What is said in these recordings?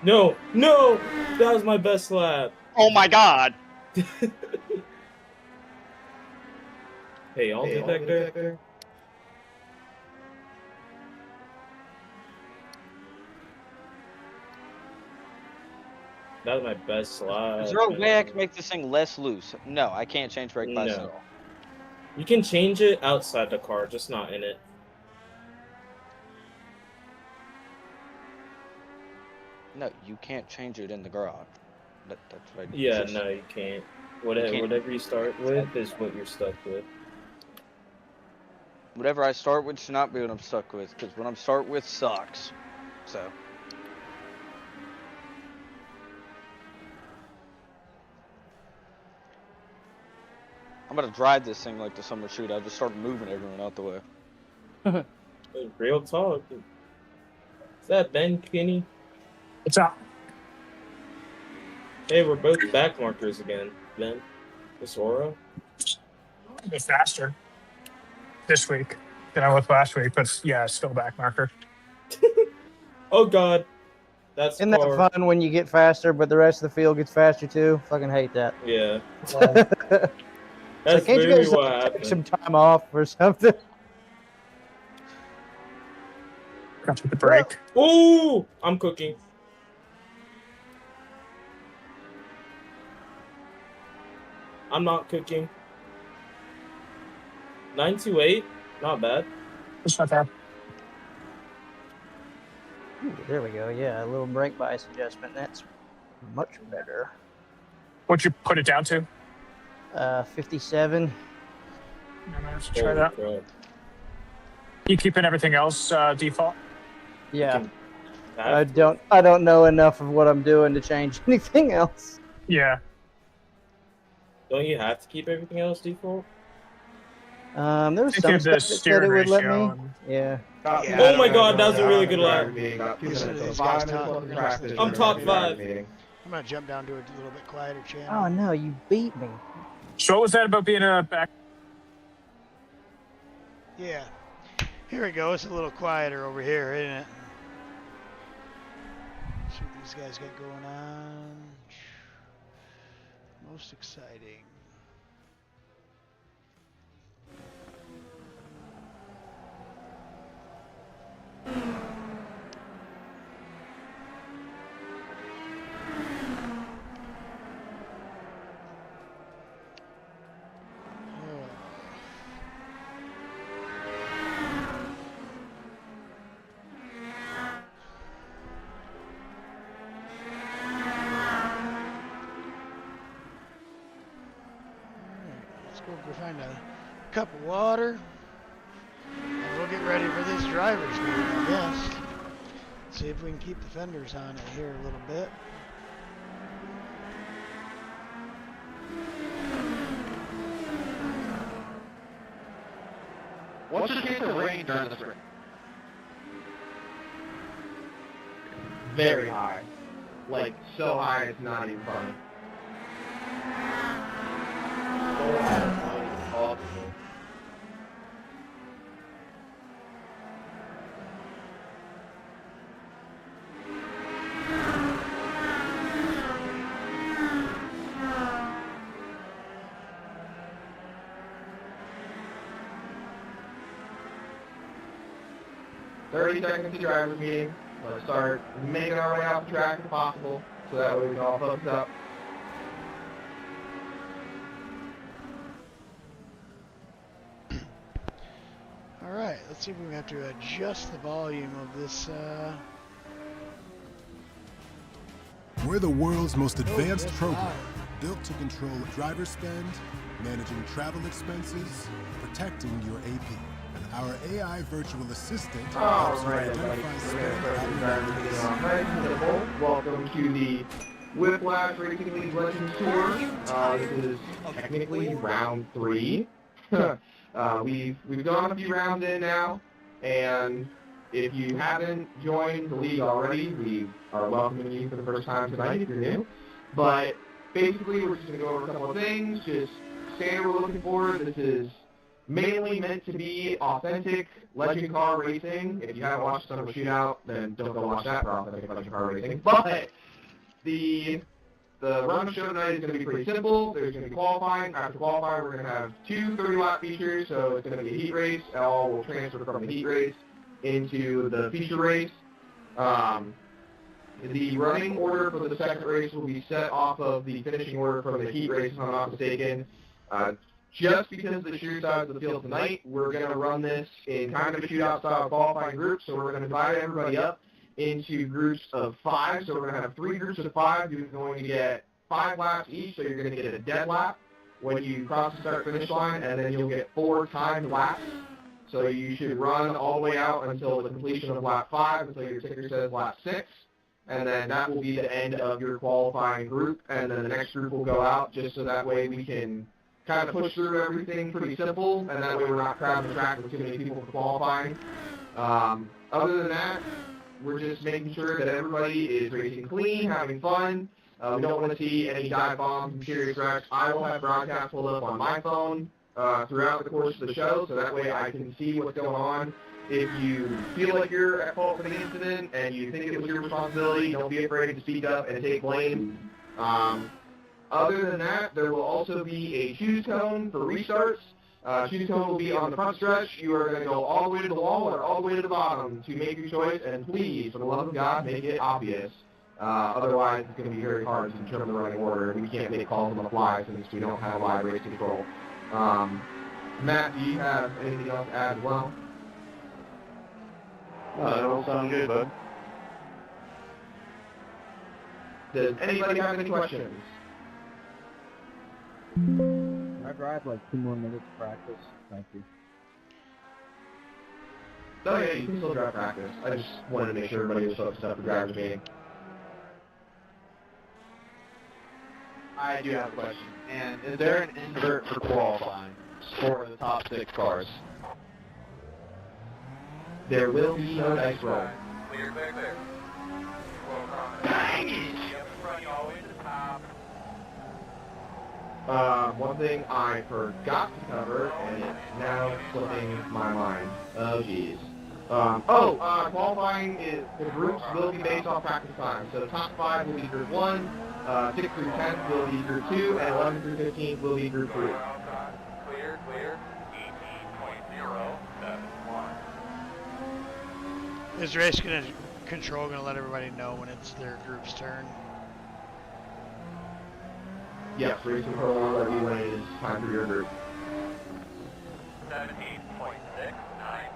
No, no! That was my best lap. Oh my god! Hey, I'll do back there. That was my best lap. Is there a way I man. can make this thing less loose? No, I can't change brake bias at No. all. You can change it outside the car, just not in it. No, you can't change it in the garage. That's what I Yeah, just... no, you can't. You can't. Whatever you start with is what you're stuck with. Whatever I start with should not be what I'm stuck with, because what I'm start with sucks. So. I'm gonna drive this thing like the summer shoot. I just start moving everyone out the way. Real talk. Is that Ben Kinney? What's up? Hey, we're both back markers again, Ben. This Aura? A bit faster this week than I was last week, but yeah, still back marker. Oh god. That's Isn't that car. fun when you get faster, but the rest of the field gets faster too? Fucking hate that. Yeah. So That's can't you literally guys what take happened. some time off or something? Got to the break. Ooh! I'm cooking. I'm not cooking. 928? Not bad. It's not bad. Ooh, there we go. Yeah, a little brake bias adjustment. That's much better. What'd you put it down to? 57. Let's try Holy that. crap. You keeping everything else default? Yeah. Have I don't know enough of what I'm doing to change anything else. Yeah. Don't you have to keep everything else default? There was Think some of stuff the that said steering it would let ratio me. and- Yeah. Oh my god, that was a really good lap. I'm top 5. I'm gonna jump down to a little bit quieter channel. Oh no, you beat me. So what was that about being a back? Yeah. Here we go. It's a little quieter over here, isn't it? See what these guys got going on. Most exciting. Go find a cup of water, and we'll get ready for this driver's meeting, I guess. See if we can keep the fenders on it here a little bit. What's the chance of rain during the spring? Very high. Like, so high it's not even funny. So high it's not even possible. Seconds to driver's meeting. Let's start making our way off the track if possible, so that way we can all focus up. All right, let's see if we have to adjust the volume of this. We're the world's most advanced program, built to control driver spend, managing travel expenses, protecting your AP. Our AI virtual assistant helps you identify spend abnormalities. Welcome to the Whiplash Legends tour. This is technically round 3. We've gone a few rounds in now, and if you haven't joined the league already, we are welcoming you for the first time tonight if you're new. But basically, we're just going to go over a couple of things, just standard we're looking for. This is mainly meant to be authentic legend car racing. If you haven't watched Summer Shootout, then don't go watch that for authentic legend car racing. But the run of show tonight is going to be pretty simple. There's going to be qualifying. After qualifying, we're going to have two 30-lap features, so it's going to be a heat race. All will transfer from the heat race into the feature race. The running order for the second race will be set off of the finishing order from the heat race, if I'm not mistaken. Just because of the sheer size of the field tonight, we're going to run this in kind of a shootout-style qualifying group, so we're going to divide everybody up into groups of 5. So we're going to have 3 groups of 5. You're going to get 5 laps each, so you're going to get a dead lap when you cross the start-finish line, and then you'll get 4 timed laps. So you should run all the way out until the completion of lap 5, until your ticker says lap 6. And then that will be the end of your qualifying group, and then the next group will go out, just so that way we can kind of push through everything pretty simple, and that way we're not crowding the track with too many people for qualifying. Other than that, we're just making sure that everybody is racing clean, having fun. We don't want to see any dive bombs and serious wrecks. I will have broadcasts pulled up on my phone throughout the course of the show, so that way I can see what's going on. If you feel like you're at fault for the incident and you think it was your responsibility, don't be afraid to speak up and take blame. Other than that, there will also be a choose cone for restarts. Choose cone will be on the front stretch. You are going to go all the way to the wall or all the way to the bottom to make your choice, and please, for the love of God, make it obvious. Otherwise, it's going to be very hard to determine the running order. We can't make calls on the fly since we don't have live race control. Matt, do you have anything else to add as well? No, that all sounds good, bud. Does anybody have any questions? I drive like 2 more minutes to practice. Thank you. Oh yeah, you can still drive practice. I just wanted to make sure everybody was focused up for driver's meeting. I do have a question. And is there an invert for qualifying for the top 6 cars? There will be no dice roll. Clear, clear, clear. Dang it! One thing I forgot to cover, and it's now slipping my mind. Oh, jeez. Qualifying is, the groups will be based off practice time. So top 5 will be Group 1, 6 through 10 will be Group 2, and 11 through 15 will be Group 3. Clear, clear. 18.071. Is race control going to let everybody know when it's their group's turn? Yes, race control will let you when it is time for your group. 17.69.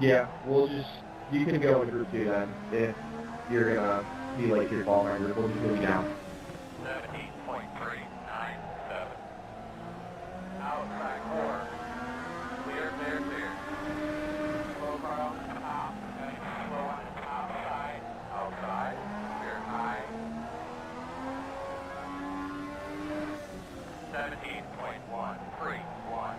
Yeah, you can go in Group 2 then, if you're gonna be late to your qualifying group, we'll just move you down. 17.397. Outside corner. Clear, clear, clear. Slow car on the top. Slow on the top side. Outside. Clear high. 17.131.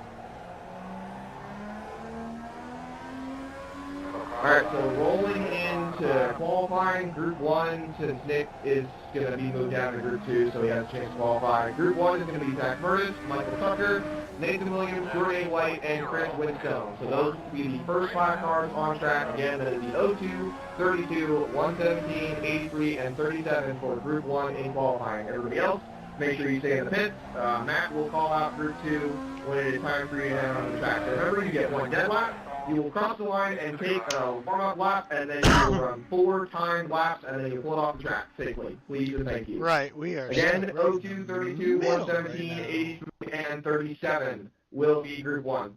Alright, so rolling into qualifying, Group 1, since Nick is going to be moved down to Group 2, so he has a chance to qualify. Group 1 is going to be Zach Murtis, Michael Tucker, Nathan Williams, Jordan White, and Chris Winstone. So those will be the first 5 cars on track. Again, that is the 02, 32, 117, 83, and 37 for Group 1 in qualifying. Everybody else, make sure you stay in the pits. Matt will call out Group 2 when it is time for you to head on the track. So remember, you get 1 dead lap. You will cross the line and take a warm-up lap, and then you will run 4 timed laps, and then you'll pull it off the track safely. Please and thank you. Right, we are. Again, 02, 32, 117, 83, and 37 will be Group 1.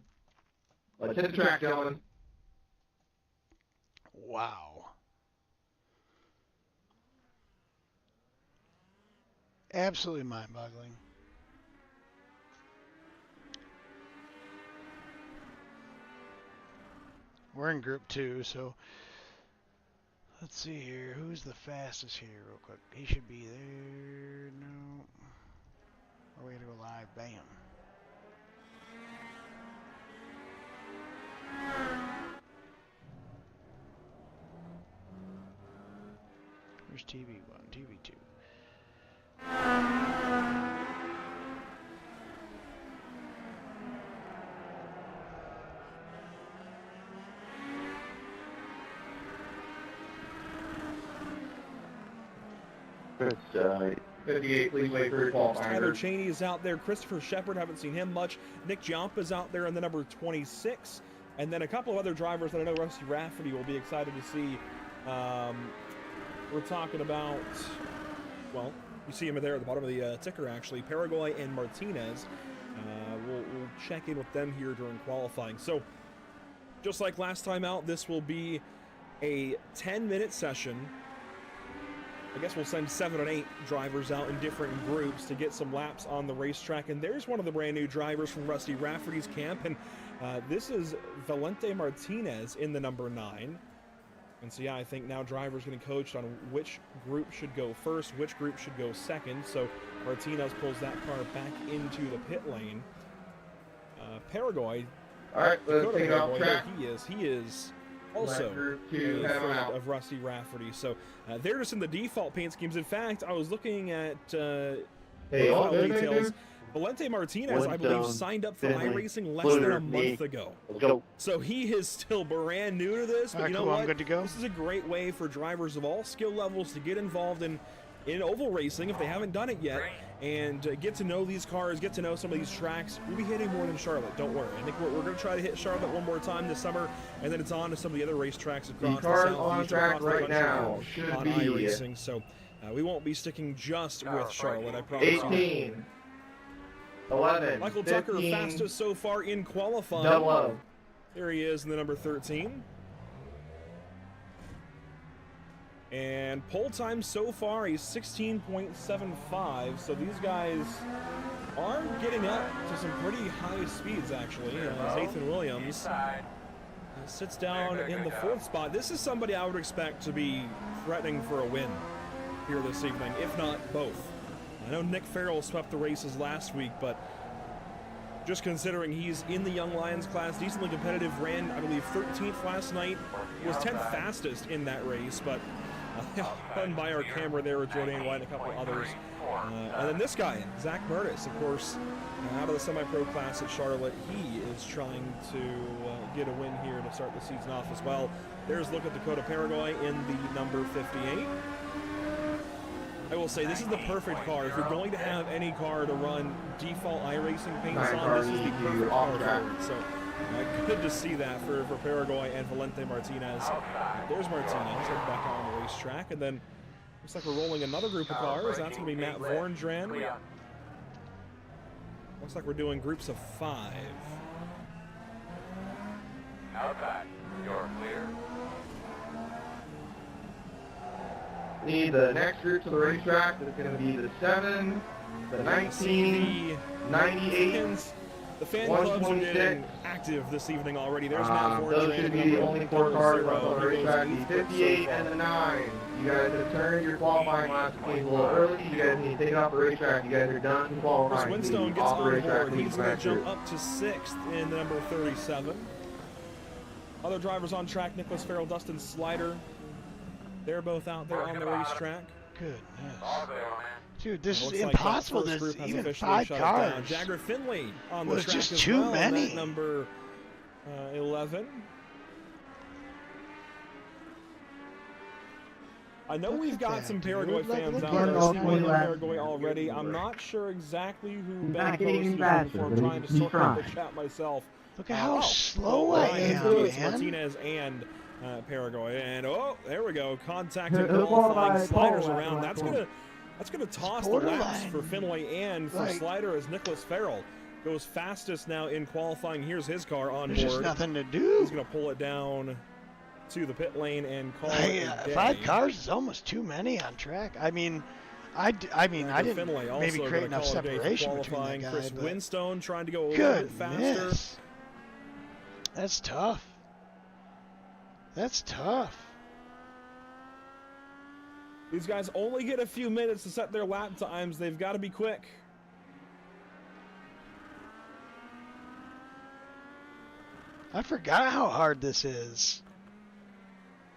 Let's hit the track, gentlemen. Wow. Absolutely mind-boggling. We're in group 2, so let's see here. Who's the fastest here real quick? He should be there. No. Oh, we gotta go live. Bam. Where's TV1, TV2? It's 58, please wait for your qualifying. Tyler Cheney is out there. Christopher Shepard, haven't seen him much. Nick Giampa is out there in the number 26. And then a couple of other drivers that I know Rusty Rafferty will be excited to see. We're talking about, well, you see him there at the bottom of the ticker, actually. Paraguay and Martinez. We'll check in with them here during qualifying. So, just like last time out, this will be a 10-minute session. I guess we'll send 7 and 8 drivers out in different groups to get some laps on the racetrack. And there's one of the brand new drivers from Rusty Rafferty's camp. And this is Valente Martinez in the number 9. And so, yeah, I think now drivers getting coached on which group should go first, which group should go second. So Martinez pulls that car back into the pit lane. Paraguay. All right, let's take off track. He is also a friend of Rusty Rafferty. So they're just in the default paint schemes. In fact, I was looking at details. Valente Martinez, I believe, signed up for iRacing less than a month ago. So he is still brand new to this. But you know what? I'm good to go. This is a great way for drivers of all skill levels to get involved in oval racing if they haven't done it yet, and get to know these cars, get to know some of these tracks. We'll be hitting more than Charlotte, don't worry. I think we're going to try to hit Charlotte one more time this summer, and then it's on to some of the other racetracks across the cars Southeast, on track right now should on be iRacing. So we won't be sticking just with Charlotte, I promise you. 18, 11, Michael 15, Tucker, fastest so far in qualifying. double. There he is in the number 13. And pole time so far is 16.75, so these guys are getting up to some pretty high speeds, actually. Nathan Williams sits down in the 4th spot. This is somebody I would expect to be threatening for a win here this evening, if not both. I know Nick Farrell swept the races last week, but just considering he's in the Young Lions class, decently competitive, ran, I believe, 13th last night, was 10th fastest in that race, but done by our camera there with Jordan White and a couple of others. And then this guy, Zach Murtis, of course, out of the semi-pro class at Charlotte, he is trying to get a win here to start the season off as well. There's a look at Dakota Paraguay in the number 58. I will say, this is the perfect car. If you're going to have any car to run default iRacing paints on, this is the perfect car for it. So, good to see that for Paraguay and Valente Martinez. There's Martinez heading back on the racetrack, and then looks like we're rolling another group of cars. That's going to be Matt Vorndran. Looks like we're doing groups of 5. Outside, you're clear. Need the next group to the racetrack. It's going to be the 7, the 19, 98. The fan clubs are getting active this evening already. There's Matt Vorndran. Those should be the only 4 cars left on the racetrack. The 58 and the 9. You guys have turned your qualifying laps a little early. You guys need to take it off the racetrack. You guys are done qualifying. Chris Winstone gets on board. He's going to jump up to 6th in the number 37. Other drivers on track, Nicholas Farrell, Dustin Slider. They're both out there on the racetrack. Goodness. Dude, this is impossible. There's even 5 cars. Jagger Finley on the track just as too well, many. Number 11. I know we've got some Paraguay fans out there. I've seen one in Paraguay already. I'm not sure exactly who back hosts before I'm trying to sort out the chat myself. Look at how slow I am, man. Martinez and Paraguay, and there we go. Contacted qualifying, sliders around. That's gonna toss the laps for Finlay and for Slider as Nicholas Farrell goes fastest now in qualifying. Here's his car on board. There's just nothing to do. He's gonna pull it down to the pit lane and call it Hey, a day. 5 cars is almost too many on track. I mean, I didn't Finlay also maybe create gonna enough call it a day for separation between that qualifying. guy. Chris But Winstone trying to go a little bit faster. goodness, that's tough. That's tough. These guys only get a few minutes to set their lap times. They've got to be quick. I forgot how hard this is.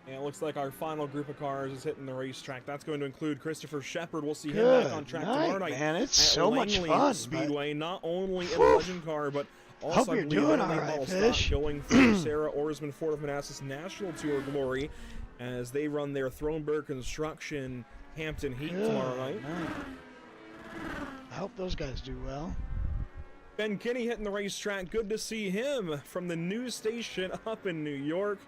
And it looks like our final group of cars is hitting the racetrack. That's going to include Christopher Shepard. We'll see him Good back on track night, tomorrow night. man. It's at so much Langley fun, Speedway, not only in a Whew. legend car, but Hope also I you're believe doing Emily all right, Hallstatt Fish. going for Sarah Orsman Ford of Manassas National Tour glory as they run their Thronberg Construction Hampton Heat tomorrow night. I hope those guys do well. Ben Kinney hitting the racetrack. Good to see him from the news station up in New York.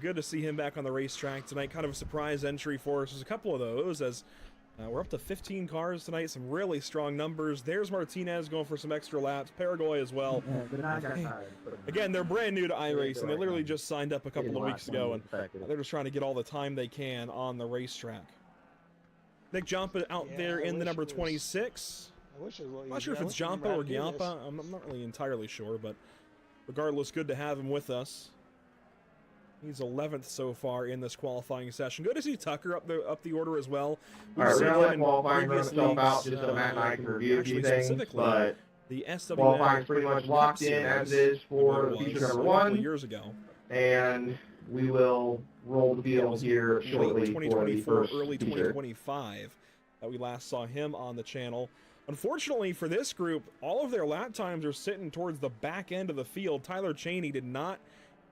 Good to see him back on the racetrack tonight. Kind of a surprise entry for us. There's a couple of those as we're up to 15 cars tonight. Some really strong numbers. There's Martinez going for some extra laps. Paraguay as well. Again, they're brand new to iRacing. They literally just signed up a couple of weeks ago, and they're just trying to get all the time they can on the racetrack. Nick Giampa out there in the number 26. I wish it was I'm not sure if it's Giampa or Giampa. I'm not really entirely sure, but regardless, good to have him with us. He's 11th so far in this qualifying session. Good to see Tucker up the order as well. All right, we're going to let qualifying run itself out just so Matt and I can review a few things, but the qualifying is pretty much locked in as it is for feature number 1. Years ago. And we will roll the field here shortly for the 2024, first early feature. 2025 that we last saw him on the channel. Unfortunately for this group, all of their lap times are sitting towards the back end of the field. Tyler Cheney did not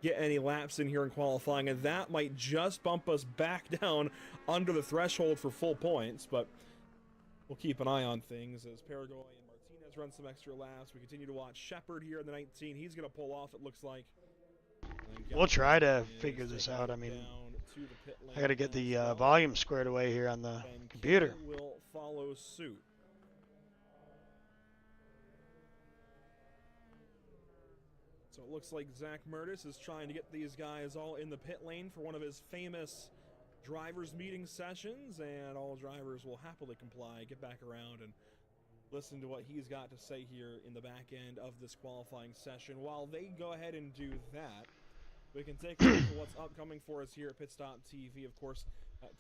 get any laps in here in qualifying, and that might just bump us back down under the threshold for full points, but we'll keep an eye on things as Paraguay and Martinez run some extra laps. We continue to watch Shepard here in the 19. He's going to pull off, it looks like. We'll try to figure this out. I mean, I got to get the volume squared away here on the computer. Will follow suit. So it looks like Zach Murtis is trying to get these guys all in the pit lane for one of his famous drivers meeting sessions, and all drivers will happily comply, get back around and listen to what he's got to say here in the back end of this qualifying session. While they go ahead and do that, we can take a look at what's upcoming for us here at Pit Stop TV. Of course,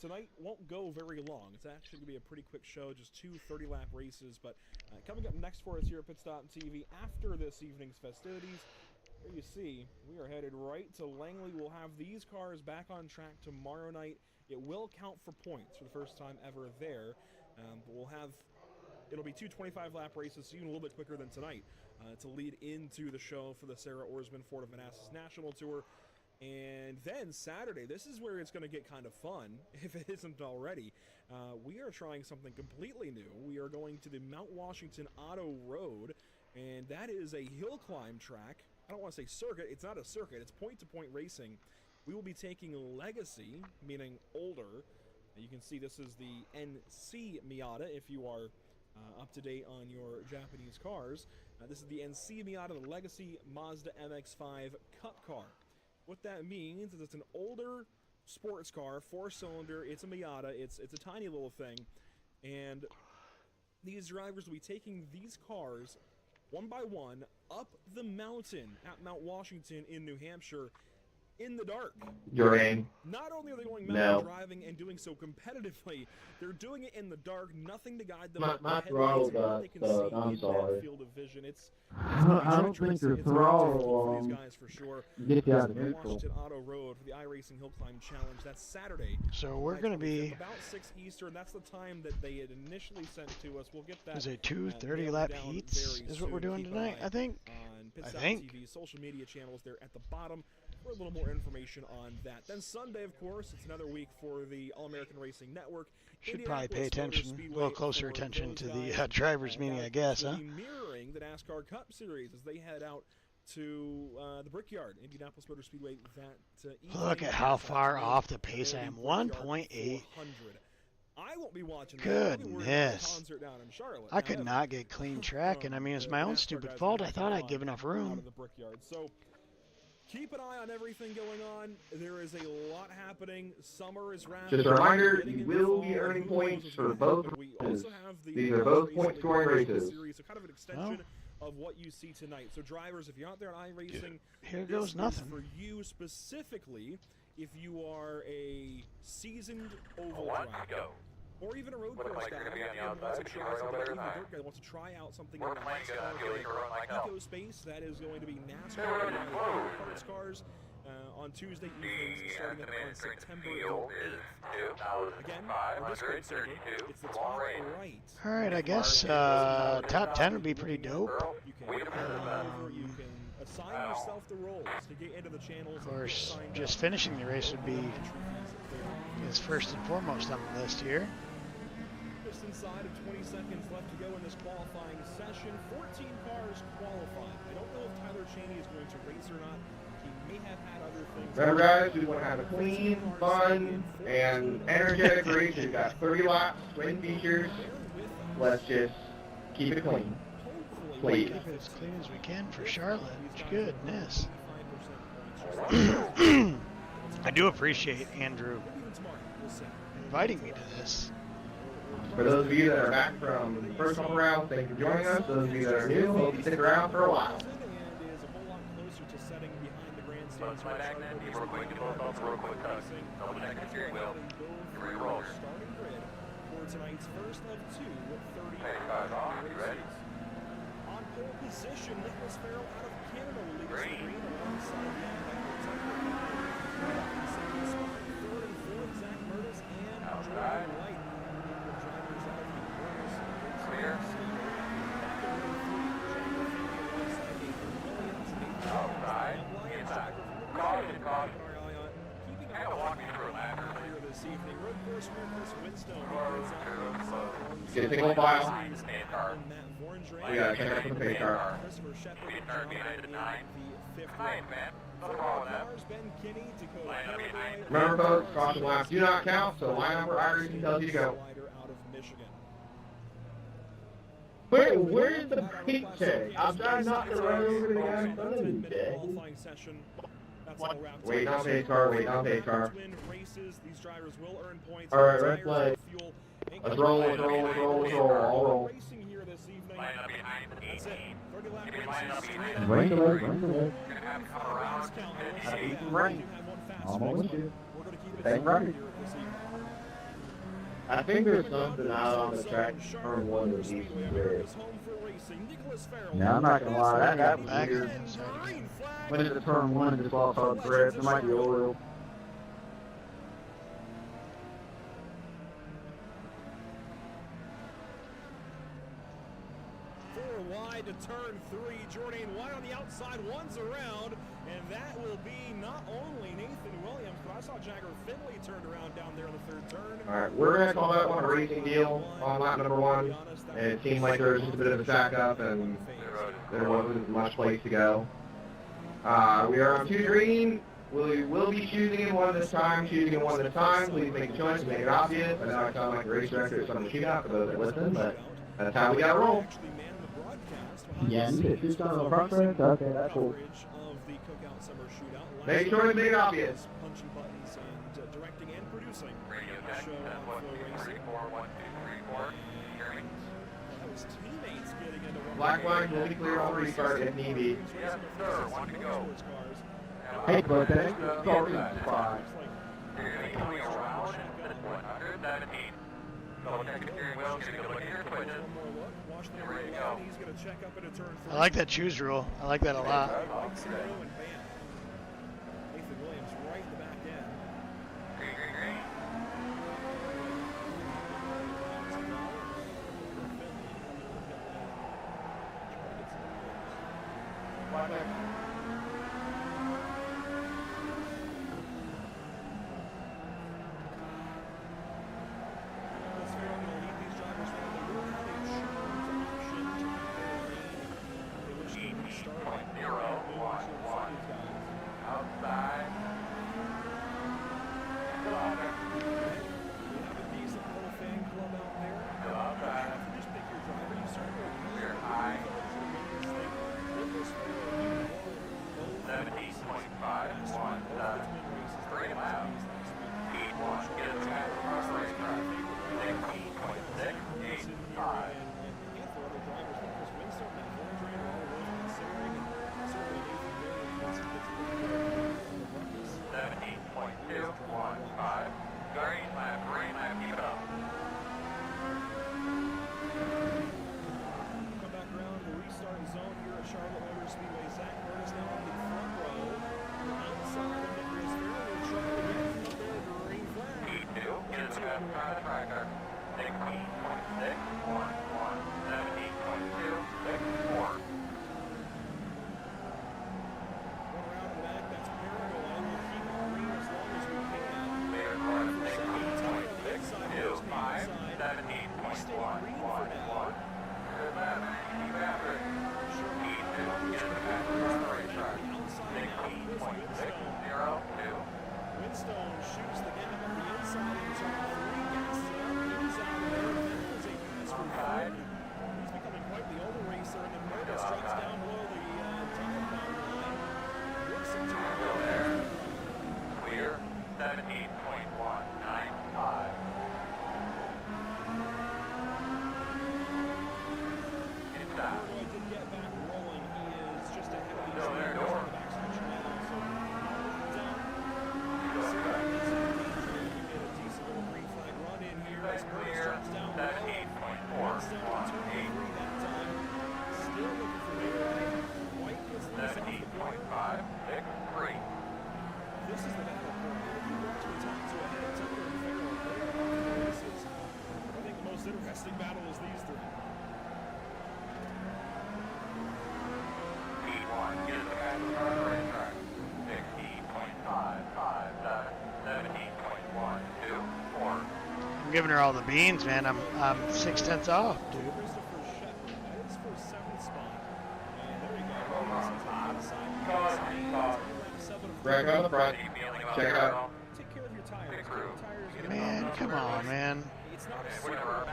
tonight won't go very long. It's actually going to be a pretty quick show, just 2 30-lap races. But coming up next for us here at Pit Stop TV after this evening's festivities, there you see, we are headed right to Langley. We'll have these cars back on track tomorrow night. It will count for points for the first time ever there. But it'll be 2 25-lap races, so even a little bit quicker than tonight, to lead into the show for the Sarah Orsman Ford of Manassas National Tour. And then Saturday, this is where it's going to get kind of fun, if it isn't already. We are trying something completely new. We are going to the Mount Washington Auto Road, and that is a hill climb track. I don't want to say circuit. It's not a circuit. It's point-to-point racing. We will be taking Legacy, meaning older. You can see this is the NC Miata if you are up to date on your Japanese cars. This is the NC Miata, the Legacy Mazda MX-5 Cup car. What that means is it's an older sports car, 4-cylinder. It's a Miata. It's a tiny little thing, and these drivers will be taking these cars one by one up the mountain at Mount Washington in New Hampshire in the dark. During. Not only are they going mountain driving and doing so competitively, they're doing it in the dark, nothing to guide them. My throttle got stuck. I'm sorry. Field of vision. I don't think your throttle these guys for sure. Get you out of neutral. Washington Auto Road for the iRacing Hill Climb Challenge. That's Saturday. So we're going to be about 6 Eastern. That's the time that they had initially sent to us. We'll get that. Is it 2 30-lap heats? Is what we're doing tonight? I think. On TV, social media channels there at the bottom for a little more information on that. Then Sunday, of course, it's another week for the All-American Racing Network. Should probably pay attention, a little closer attention to the drivers' meeting, I guess, huh? Mirroring the NASCAR Cup Series as they head out to the Brickyard, Indianapolis Motor Speedway. Look at how far off the pace I am. 1.8. I won't be watching. Goodness. I could not get clean track, and I mean, it's my own stupid fault. I thought I'd give enough room. So keep an eye on everything going on. There is a lot happening. Summer is wrapping. Just a reminder, you will be earning points for both races. These are both point-scoring races. So kind of an extension of what you see tonight. So drivers, if you're out there on iRacing, here goes nothing for you specifically. If you are a seasoned oval driver, or even a road course guy that wants to try something, even a dirt guy that wants to try out something in the NASCAR eco space, that is going to be NASCAR parts cars on Tuesday evenings starting on September 8th. Again, our Discord server, it's the top right. All right, I guess top 10 would be pretty dope. You can assign yourself the roles to get into the channels. Of course, just finishing the race would be is first and foremost on the list here. Just inside of 20 seconds left to go in this qualifying session. 14 cars qualified. I don't know if Tyler Cheney is going to race or not. He may have had other things. Remember, guys, we want to have a clean, fun, and energetic race. We've got 30 laps, twin features. Let's just keep it clean. Please. Keep it as clean as we can for Charlotte. Goodness. I do appreciate Andrew inviting me to this. For those of you that are back from the first couple rounds, thank you for joining us. Those of you that are new, hope you stick around for a while. Tonight's first of two, 30 on pole position, Nicholas Farrell out of Canada will lead us to green alongside the second spot, third and fourth, Zach Murtis and Jordan White. The drivers out of the Murtis. Clear. This evening, road course winner Chris Winstone. Get a single file. We gotta check out the pace car. Christopher Shepard and John Bennett the fifth cars, Ben Kinney, Dakota. Remember, folks, caution laps do not count, so line up where iRacing tells you to go. Out of Michigan. Wait, where's the paint check? I'm trying not to run over the guy in front of me, Jay. Wait on pace car, wait on pace car. Alright, red flag. Let's roll, let's roll, let's roll, let's roll, I'll roll. Rain delay, rain delay. I beat the rain. Almost with you. Stay right. I think there's something out on the track, turn one that needs to be red. Yeah, I'm not gonna lie, that was weird. When it's a turn one and just off of red, there might be oil. Wide to turn three, Jordan White on the outside, one's around, and that will be not only Nathan Williams, but I saw Jagger Finley turned around down there in the third turn. Alright, we're going to call that one a racing deal on lap number one. And it seemed like there was just a bit of a stack up and there wasn't much place to go. We are on 2 green. We will be choosing in one this time, choosing in one this time. Please make a choice, make it obvious. I know I sound like a race director or something to shoot out for those that listen, but that's how we got to roll. Yeah, you get shoot on the front end? Okay, that's cool. Make sure to make it obvious. Punching buttons and directing and producing. Black flag will be clear on restart if need be. Yes, sir. 1 to go. Hey, but thank you. Sorry, spot. Coming around at 117. Double check the steering wheel, get a good look at your switches. And ready to go. I like that choose rule. I like that a lot. Nathan Williams right in the back end. Green, green, green. 3 laps. Heat 1 gets the guy across the racetrack. 16.685. Green lap, keep it up. Come back around the restart zone here at Charlotte Motor Speedway. Zach Curtis now on the front row. Outside of Nicholas Farrell will try to get up there to green flag. Heat 2 gets the best car of the tracker. 16.611. 17.264. Winstone shoots the gap on the inside in turn 3, gasses it up, he's out of there, that is a pass from Ford. He's becoming quite the over-racer, and then Motus drops down below the time bound line. Looks into the Clear, 17.195. Roy did get back rolling. He is just ahead of these leaders on the backstretch now, so down. You get a decent little green flag run in here as Curtis drops down below. Winstone on turn 3 that time. Still looking for the right. White gets loose off the corner. This is the battle point. If you want to attack to ahead of Tucker and Farrell, they are off the races. I think the most interesting battle is these three. Gets the guy car on the racetrack. 16.557. 17.124. I'm giving her all the beans, man. I'm 6/10 off, dude. Christopher Shepard, that is for 7th spot. And there we go. Greg on the front. Check it out. Take care of your tires. Tires Man, come on, man. It's not a super long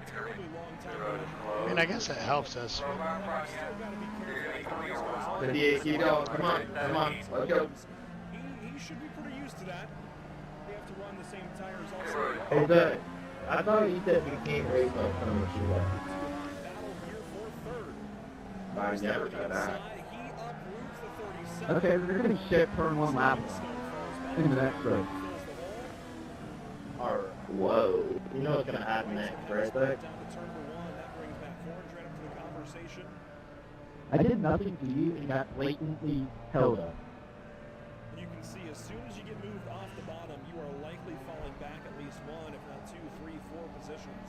terribly long time. I mean, I guess that helps us. Still gotta be careful. 58, keep going. Come on, let's go. He should be pretty used to that. They have to run the same tires also. Hey, Doug, I thought you said we can't race on some of the Battle here for third. I never said that. He uproots the 37. Okay, we're gonna shit turn 1 lap in the next race. Alright. Whoa. You know what's gonna happen next, right, Doug? Down to turn 1, that brings Matt Forge right up to the conversation. I did nothing to you and got blatantly held up. And you can see as soon as you get moved off the bottom, you are likely falling back at least 1, if not 2, 3, 4 positions.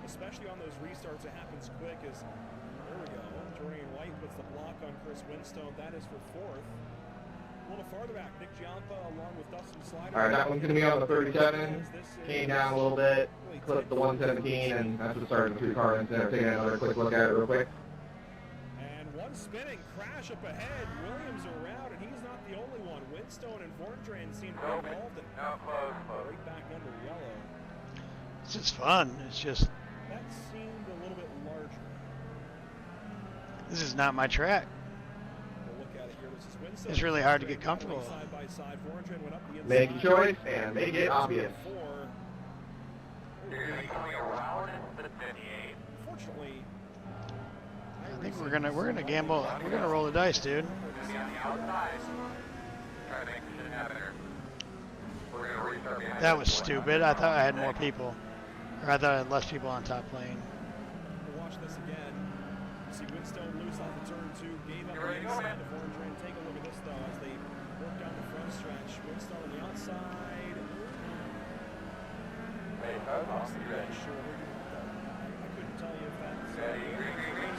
Especially on those restarts, it happens quick as, there we go, Jordan White puts the block on Chris Winstone. That is for 4th. A little farther back, Nick Giampa along with Dustin Slider. Alright, that one's gonna be on the 37. Came down a little bit, clipped the 117, and that's the start of the 3-car incident. Taking another quick look at it real quick. And one spinning crash up ahead. Williams around, and he's not the only one. Winstone and Vorndran seem to be involved in right back under yellow. It's just fun. It's just, That seemed a little bit larger. this is not my track. We'll look at it here. This is Winstone. It's really hard to get comfortable. Side by side. Vorndran went up the inside. Make your choice and make it obvious. Coming around into the 58. Unfortunately, I think we're gonna gamble. We're gonna roll the dice, dude. Gonna be on the outside. Try to make shit happen here. We're gonna restart behind That this was one. stupid. I thought I had more people. Or I thought I had less people on top lane. we'll watch this again. You see Winstone loose off of turn 2. Gave up You the ready to go, inside man? to Vorndran. Take a look at this though as they work down the front stretch. Winstone on the outside. Hey, cut off. You ready? Sure. I couldn't tell you if that's. Ready? Green, green, green.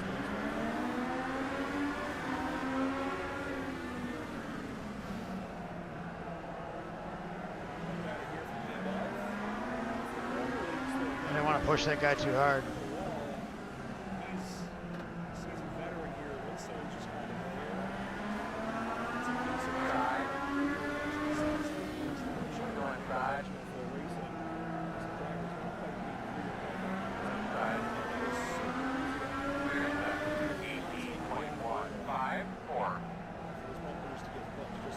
I didn't want to push that guy too hard. He's a veteran here. Winstone's just kind of there. It's a decent Side. Going side. for racing. Some drivers don't quite be Side. We're in the 18.154. those bumpers to get close.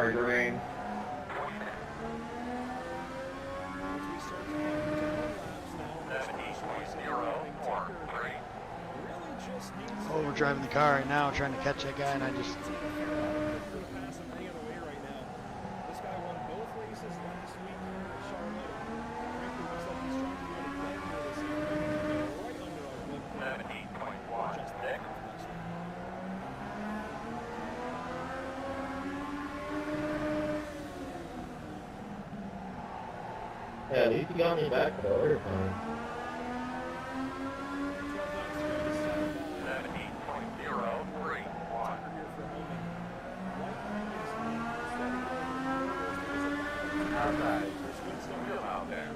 Sorry, Jermaine. Oh, we're driving the car right now, trying to catch that guy, and I just. Yeah, at least you got me back though. You're fine. Outside. Still out there.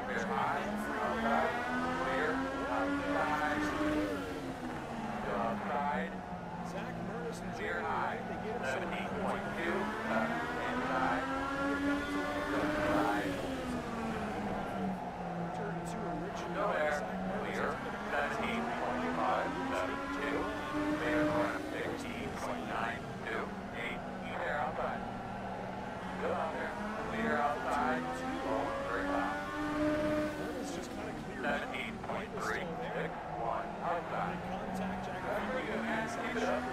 Clear high. Outside. Clear. Outside. Still outside. Clear high. 17.2. Inside. Inside. Still there. Clear. 17.5. 72. Clear. 16.928. There outside. Still out there. Clear outside. Roll very loud. 17.361 outside. That's pretty good, man. Keep it up.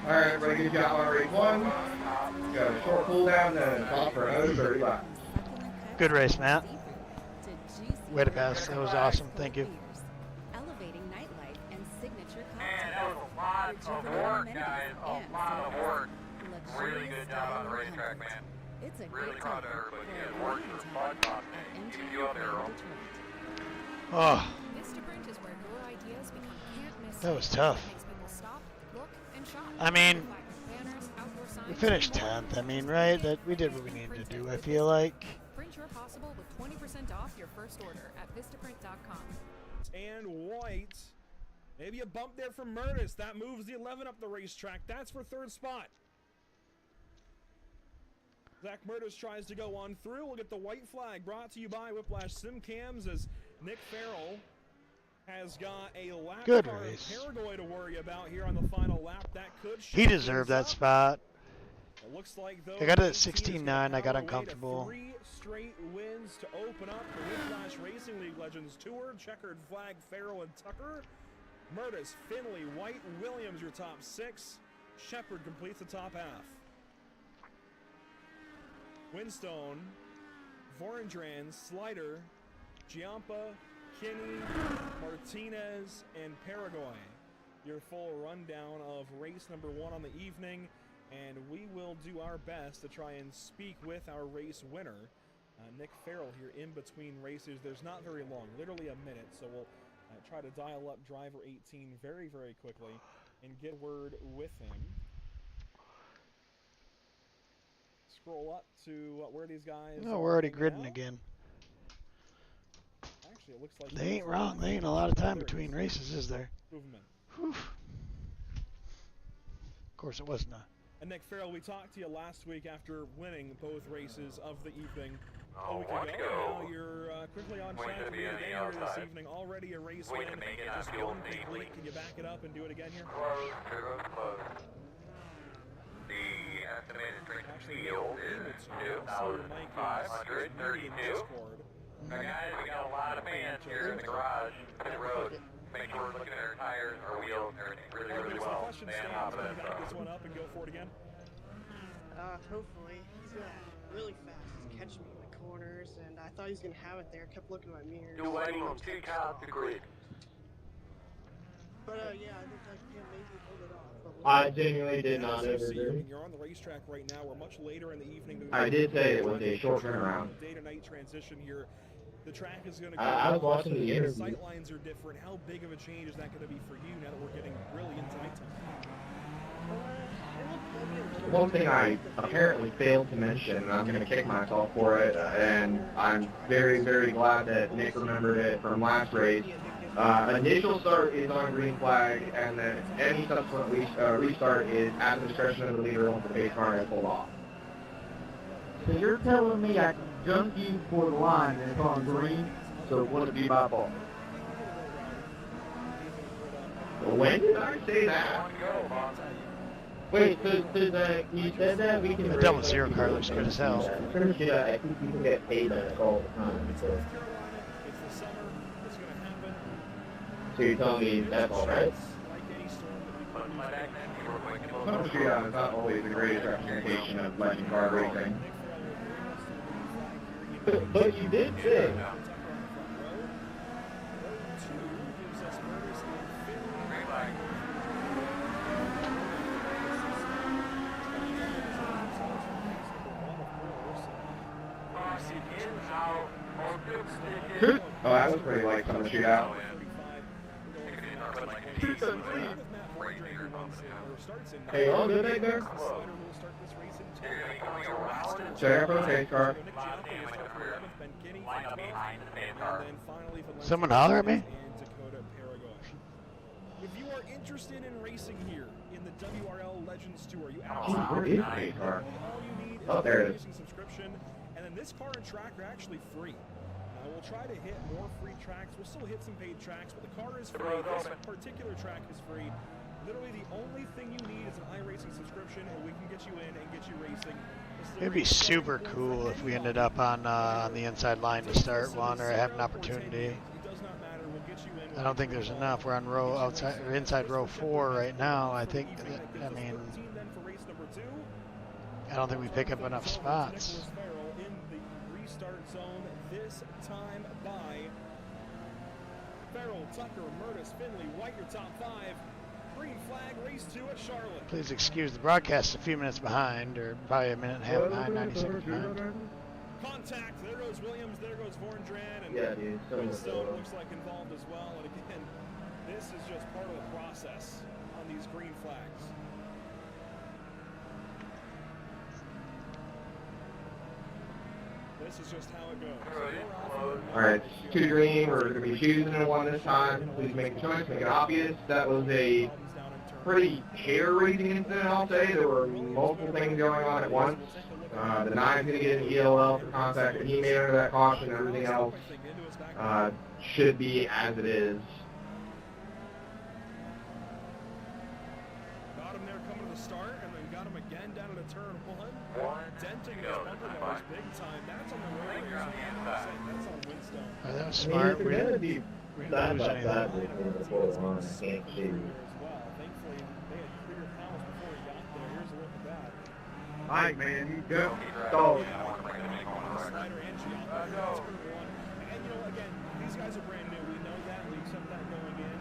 Alright, everybody, good job on race 1. Got a short cooldown, then stop for another 30 laps. Good race, Matt. Way to pass. That was awesome. Thank you. Elevating nightlife and signature Man, that was a lot of work, guys. A lot of work. Really good job on the racetrack, man. It's a Really proud of everybody. You guys worked for fun, man. Even you up there, Earl. Oh, Vistaprint is where your ideas become can't-miss. that was tough. Makes people stop, look, and shop. I mean, Banners, outdoor signs, we finished 10th. I mean, right? That we did what we needed to do. I feel like. Print your possible with 20% off your first order at Vistaprint.com. And White. Maybe a bump there from Murtis. That moves the 11 up the racetrack. That's for third spot. Zach Murtis tries to go on through. We'll get the white flag brought to you by Whiplash Sim Cams as Nick Farrell has got a lap Good car race. in Paraguay to worry about here on the final lap. That could He deserved that spot. It looks like though I got it at 16-9. I got uncomfortable. 3 straight wins to open up the Whiplash Racing League Legends Tour. Checkered flag, Farrell and Tucker. Murtis, Finley, White, Williams, your top 6. Shepard completes the top half. Winstone, Vorendran, Slider, Giampa, Kinney, Martinez, and Paraguay. Your full rundown of race number 1 on the evening, and we will do our best to try and speak with our race winner, Nick Farrell, here in between races. There's not very long, literally a minute, so we'll try to dial up driver 18 very, very quickly and get word with him. Scroll up to where these guys. No, we're already gridding again. Actually, it looks like They ain't wrong. There ain't a lot of time between races, is there? Movement. Whew. Of course, it wasn't a. And Nick Farrell, we talked to you last week after winning both races of the evening. a week ago. Now you're quickly on track to meet again here this evening. Already a race win. Just one complete. Can you back it up and do it again here? Close. The estimated drinking field is 2,532. Now guys, we got a lot of fans here in the garage, pit road. Make sure we're looking at our tires, our wheels, everything really well. Stay on top of that stuff. This one up and go for it again. Hopefully. He's going really fast. He's catching me in the corners, and I thought he was going to have it there. Kept looking at my mirrors. You're waiting on take out the grid. But, yeah, I think I can maybe hold it off. I genuinely did not You're overdo. on the racetrack right now. We're much later in the evening. Than I did say it was a short turnaround. Day to night transition here. The track is going to. I was watching the interview. Sight lines are different. How big of a change is that going to be for you now that we're getting really into nighttime? One thing I apparently failed to mention, and I'm going to kick myself for it, and I'm very, very glad that Nick remembered it from last race. Initial start is on green flag, and then any subsequent restart is at the discretion of the leader once the pace car has pulled off. So you're telling me I can jump you for the line and it's on green, so it wouldn't be my fault? When did I say that? Wait, so you said that we can... The double zero car looks good as hell. Yeah, I think you can get paid that all the time, so... So you're telling me that's alright? Yeah, it's not always the greatest representation of legend car racing. But you did say... Oh, that was pretty like some shootout. Hey, all good back there? Check up pace car. Someone holler at me? If you are interested in racing here in the WRL Legends Tour, you Where is pace car? all you need is Oh, there it is. racing subscription, and then this car and track are actually free. We'll try to hit more free tracks. We'll still hit some paid tracks, but the car is free. This particular track is free. Literally, the only thing you need is an iRacing subscription, and we can get you in and get you racing. It'd be super cool if we ended up on the inside line to start one, or have an opportunity. I don't think there's enough. We're on row outside or inside row 4 right now. I think. I mean, I don't think we pick up enough spots. Restart zone this time by Farrell, Tucker, Murtis, Finley, White, your top 5. Green flag, race 2 at Charlotte. Please excuse the broadcast a few minutes behind, or probably a minute and a half behind, 90 seconds behind. Contact, there goes Williams, there goes Vorndran, and Windstone looks like involved as well. And again, this is just part of the process on these green flags. This is just how it goes. Alright, 2 green, we're going to be choosing one this time. Please make a choice, make it obvious. That was a pretty hair-raising incident, I'll say. There were multiple things going on at once. The 9's going to get an ELL for contact that he made under that caution. Everything else should be as it is. Got him there coming to the start, and then got him again down at a turn 1. Denting his bumper bars big time. That's on the road. That's on Windstone. Oh, that was smart. We didn't be lose side by anything. side with him before the line. I can't see. Thankfully, they had clear panels before he got there. Here's a look at that. Mike, man, you go. Stall. Slider and Giampa in turn 1. And you know, again, these guys are brand new. We know that. We accept that going in.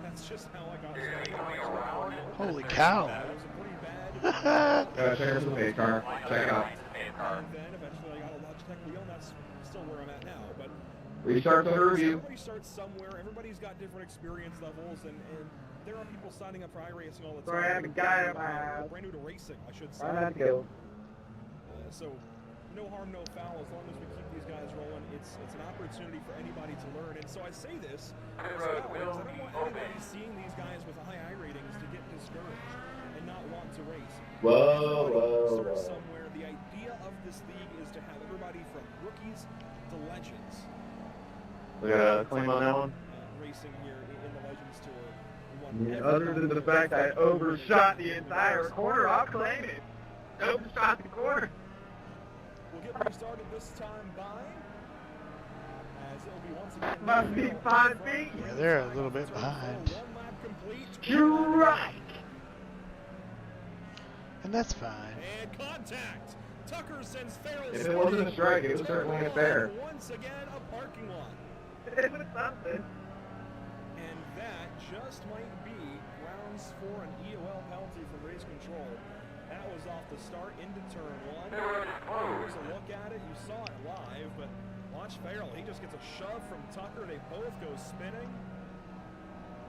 That's just how I got started. Holy cow! Check out the pace car. Check it out. And then eventually I got a Logitech wheel, and that's still where I'm at now. But Restart's under review. Everybody starts somewhere. Everybody's got different experience levels, and there are people signing up for iRacing all the time. Sorry, I have a guy at my house. Brand new to racing, I should say. I had to go. So, no harm, no foul. As long as we keep these guys rolling, it's an opportunity for anybody to learn. And so I say this as well, because I don't want anybody seeing these guys with high I ratings to get discouraged and not want to race. Whoa. Start somewhere. The idea of this league is to have everybody from rookies to legends. We got a claim on that one? Racing here in the Legends Tour. Yeah, other than the fact I overshot the entire corner, I'll claim it. Overshot the corner. We'll get restarted this time by, as it'll be once again. Must be 5 feet. Yeah, they're a little bit behind. Strike. And that's fine. And contact. Tucker sends Farrell. If it wasn't a strike, it was certainly a fair. Once again, a parking lot. It was something. And that just might be grounds for an EOL penalty from race control. That was off the start into turn 1. Here's a look at it. You saw it live, but watch Farrell. He just gets a shove from Tucker. They both go spinning.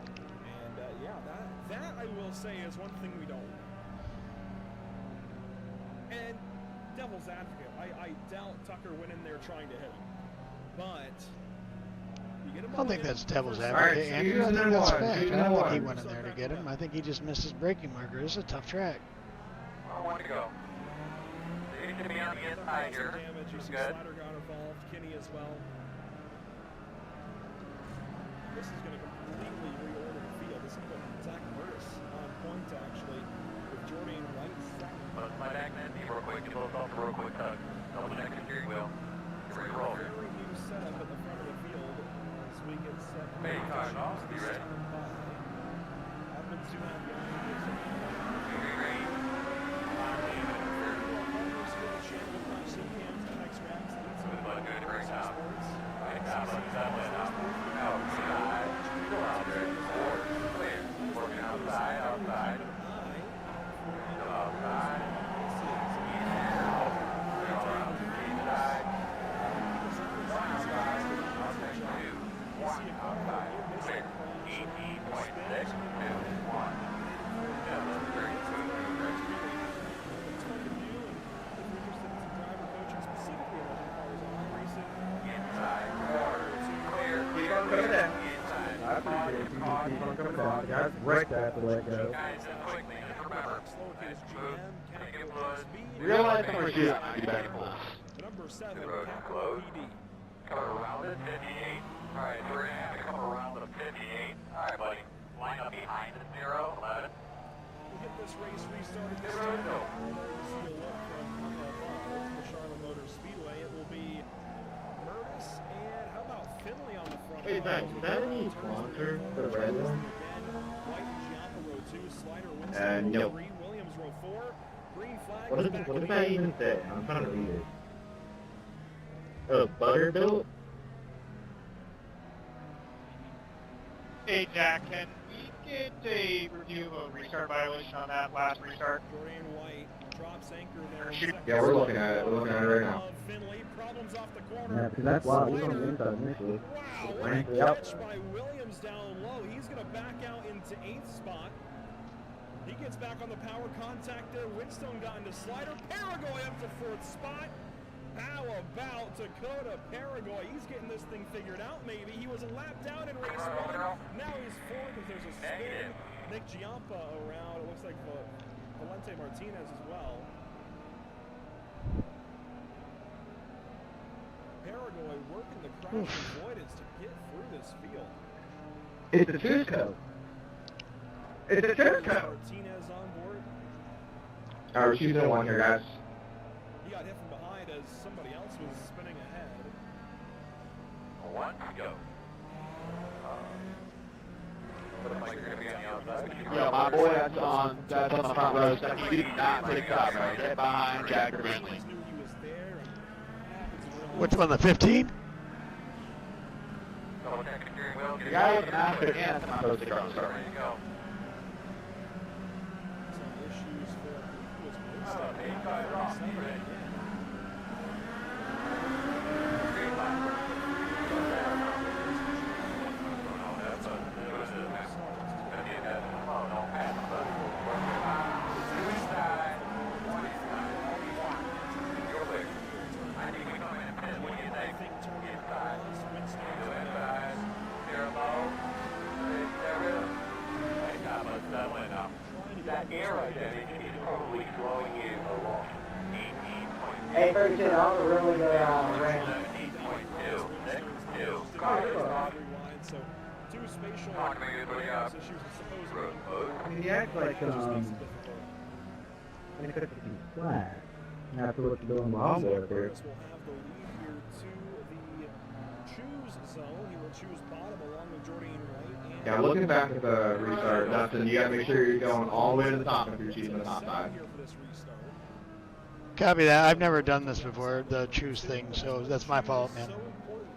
And yeah, that I will say is one thing we don't. And devil's advocate, I doubt Tucker went in there trying to hit him. But you get him. I don't think that's devil's advocate, Andrew. I think that's fact. I don't think he went in there to get him. I think he just missed his braking marker. It's a tough track. I want to go. They need to be on the inside here. Damage. You see Good. Slider got involved. Kenny as well. This is going to completely reorder the field. This is putting Zach Curtis on point, actually, with Jordan White second. Let's my back man real quick. Give us off a real quick tug. Double check the steering wheel. Here we roll. Very new setup at the front of the field as we get set. Hey, time off. Be ready. Happens to have good right now. Right now, let's outside. Still out there. Clear. Working outside, outside. Still outside. Clear. 18.6, 2, 1. Yeah, that's very I appreciate you. Keep on coming down. Guys, wrecked that to let go. Realize how much shit I do back and forth. Number 7, road Capital closed. PD. Coming around at 58. Alright, we're gonna have to come around at 58. Alright, buddy. Line up behind the 0, 11. We'll get this race restarted this time. See a look from the Charlotte Motor Speedway. It will be Murtis and how about Finley on the front? Hey, Max, is that any sponsor for the red one? White and Giampa row 2, Slider Winston No. row 3, Williams row 4. Green flag What is does back what in does the that game. even say? I'm trying to read it. Oh, Butterbuilt? Hey, Jack, can we get a review of restart violation on that last restart? Jordan White drops anchor there. Yeah, we're looking at it. We're looking at it right now. Finley, problems off the corner. Yeah, because that's why we don't get inside initially. Wow, what a catch by Williams down low. He's going to back out into 8th spot. He gets back on the power contact there. Winstone got into Slider. Paraguay up to 4th spot. How about Dakota Paraguay? He's getting this thing figured out, maybe. He was a lap down in race 1. Now he's 4 because there's a spin. Nick Giampa around. It looks like Valente Martinez as well. Paraguay working the crash avoidance to get through this field. It's a Cusco. It's a Cusco. Martinez on board. Alright, we're shooting one here, guys. He got hit from behind as somebody else was spinning ahead. 1, go. Looks like you're gonna be on the outside. Yeah, my boy, that's on the front row. So you do not pick up, right? Get behind Jack Finley. Which one, the 15? Double check the steering wheel. The guy with the map again, I'm supposed to go. Ready to go. Some issues for who was Oh, posted. 85 off. Ready. camera image is probably drawing you along. 18.2. Hey, 32, I'm a really good range. 17.2. Next, 2. So, two spatial Not gonna get putting up. issues with supposedly Road mode. I mean, he acts like, just makes it difficult. and it could be flat. After what you're doing behind there. Morris will have the lead here to the choose zone. He will choose bottom along with Jordan Wright. And Yeah, looking back at the restart, Dustin, you gotta make sure you're going all the way to the top if you're choosing the top side. here for this restart. Copy that. I've never done this before, the choose thing, so that's my fault, man. So important.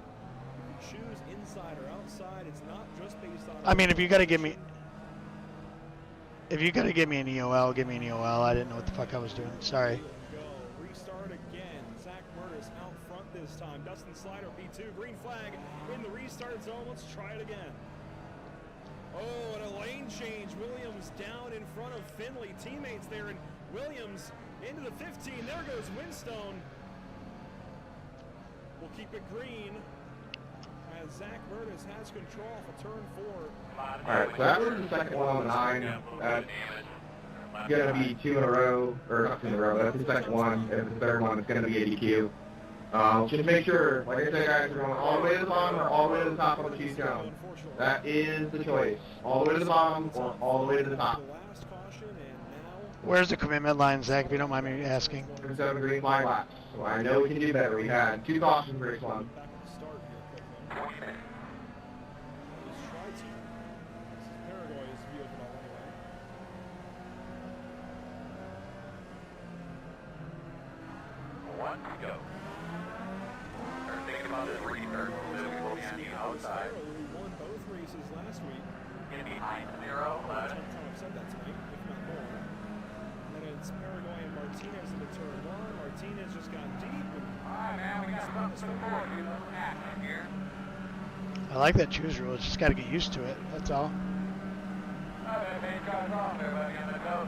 If you choose inside or outside, it's not just based on. I mean, if you gotta give me an EOL, give me an EOL. I didn't know what the fuck I was doing. Sorry. Go. Restart again. Zach Murtis out front this time. Dustin Slider P2. Green flag in the restart zone. Let's try it again. Oh, and a lane change. Williams down in front of Finley. Teammates there, and Williams into the 15. There goes Winstone. We'll keep it green as Zach Murtis has control for turn 4. Alright, so that was the second one on the 9. That's gonna be 2 in a row, or not 2 in a row, that's the second one. If it's the third one, it's gonna be a DQ. Just make sure, like I said, guys, we're going all the way to the bottom or all the way to the top on the choose zone. That is the choice. All the way to the bottom or all the way to the top. Where's the commitment line, Zach, if you don't mind me asking? 7 green flag laps. So I know we can do better. We had 2 cautions for race 1. One to go. Or think about this restart. So we will be on the outside. We won both races last week. In behind 0, 11. I've said that tonight, if not more. And then it's Paraguay and Martinez into turn 1. Martinez just got deep. Alright, man, we got something to report. You know, action here. I like that choose rule. It's just got to get used to it. That's all. Alright, main guys off, everybody on the go.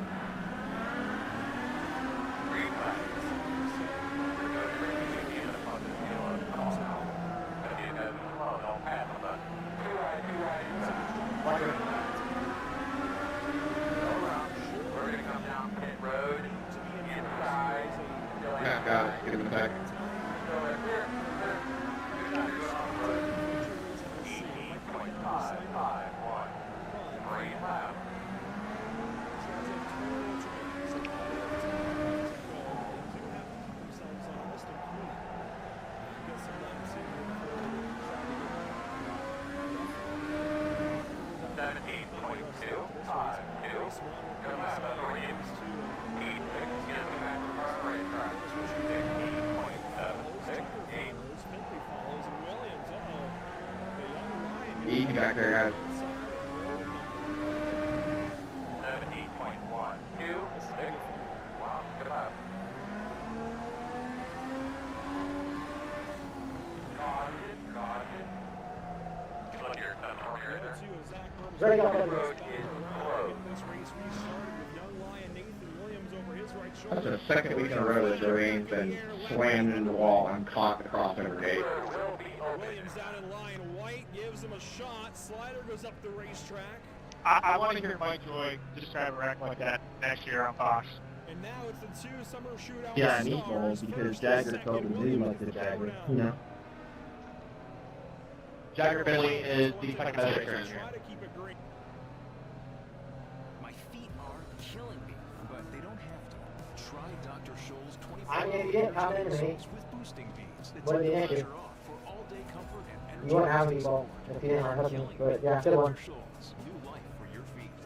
Green flag. We're going to bring you in the front of the deal of the call. But you know, well, don't pass the button. Two right. Go around. We're going to come down pit road. Inside. Yeah, got it. Get in the back. Go right here. You're not going off road. 18.551. Green lap. Easy back there, guys. 17.12. Wow, good up. Caution. Look here, Very good. road is closed. That's the second week in a row that Joanne's been slammed into the wall and caught the crossover gate. Williams down in line. White gives him a shot. Slider goes up the racetrack. I want to hear Mike Joy describe a wreck like that next year on Fox. And now it's the 2 summer shootout. Yeah, meatballs, because Jagger told him to do like the Jagger, you know. Jagger Finley is the second best racer in here. Try to keep it green. My feet are killing me, but they don't have to. Try Dr. Scholl's 24 I mean, you didn't come into me. with boosting beads. It's What did you the answer? pressure off for all-day comfort and energy. You wouldn't have any ball if you didn't have me, but yeah, good one. Dr. Scholl's, new life for your feet.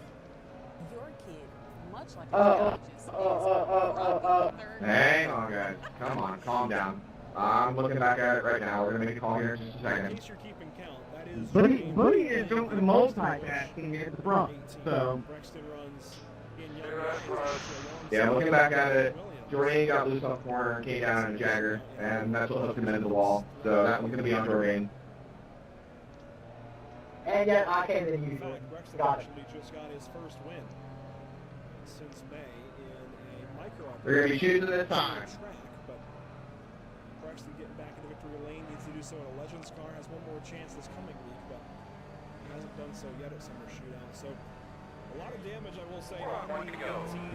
Your kid, much like Hang on, guys. Come on, calm down. I'm looking back at it right now. We're gonna make a call here in just a In second. case you're keeping count, that is Buddy is doing multitasking at the front, so. Brexton runs in Yeah, looking back at it, Jordan got loose off the corner, came down in Jagger, and that's what hooked him into the wall. So that one's gonna be on Jordan. And yet I came in In usually. fact, Brexton Got it. actually just got his first win since May in a micro. We're gonna be choosing this time. Track, but Brexton getting back in the victory lane needs to do so in a Legends car. Has one more chance this coming week, but he hasn't done so yet at Summer Shootout. So A lot of damage, I will say. On the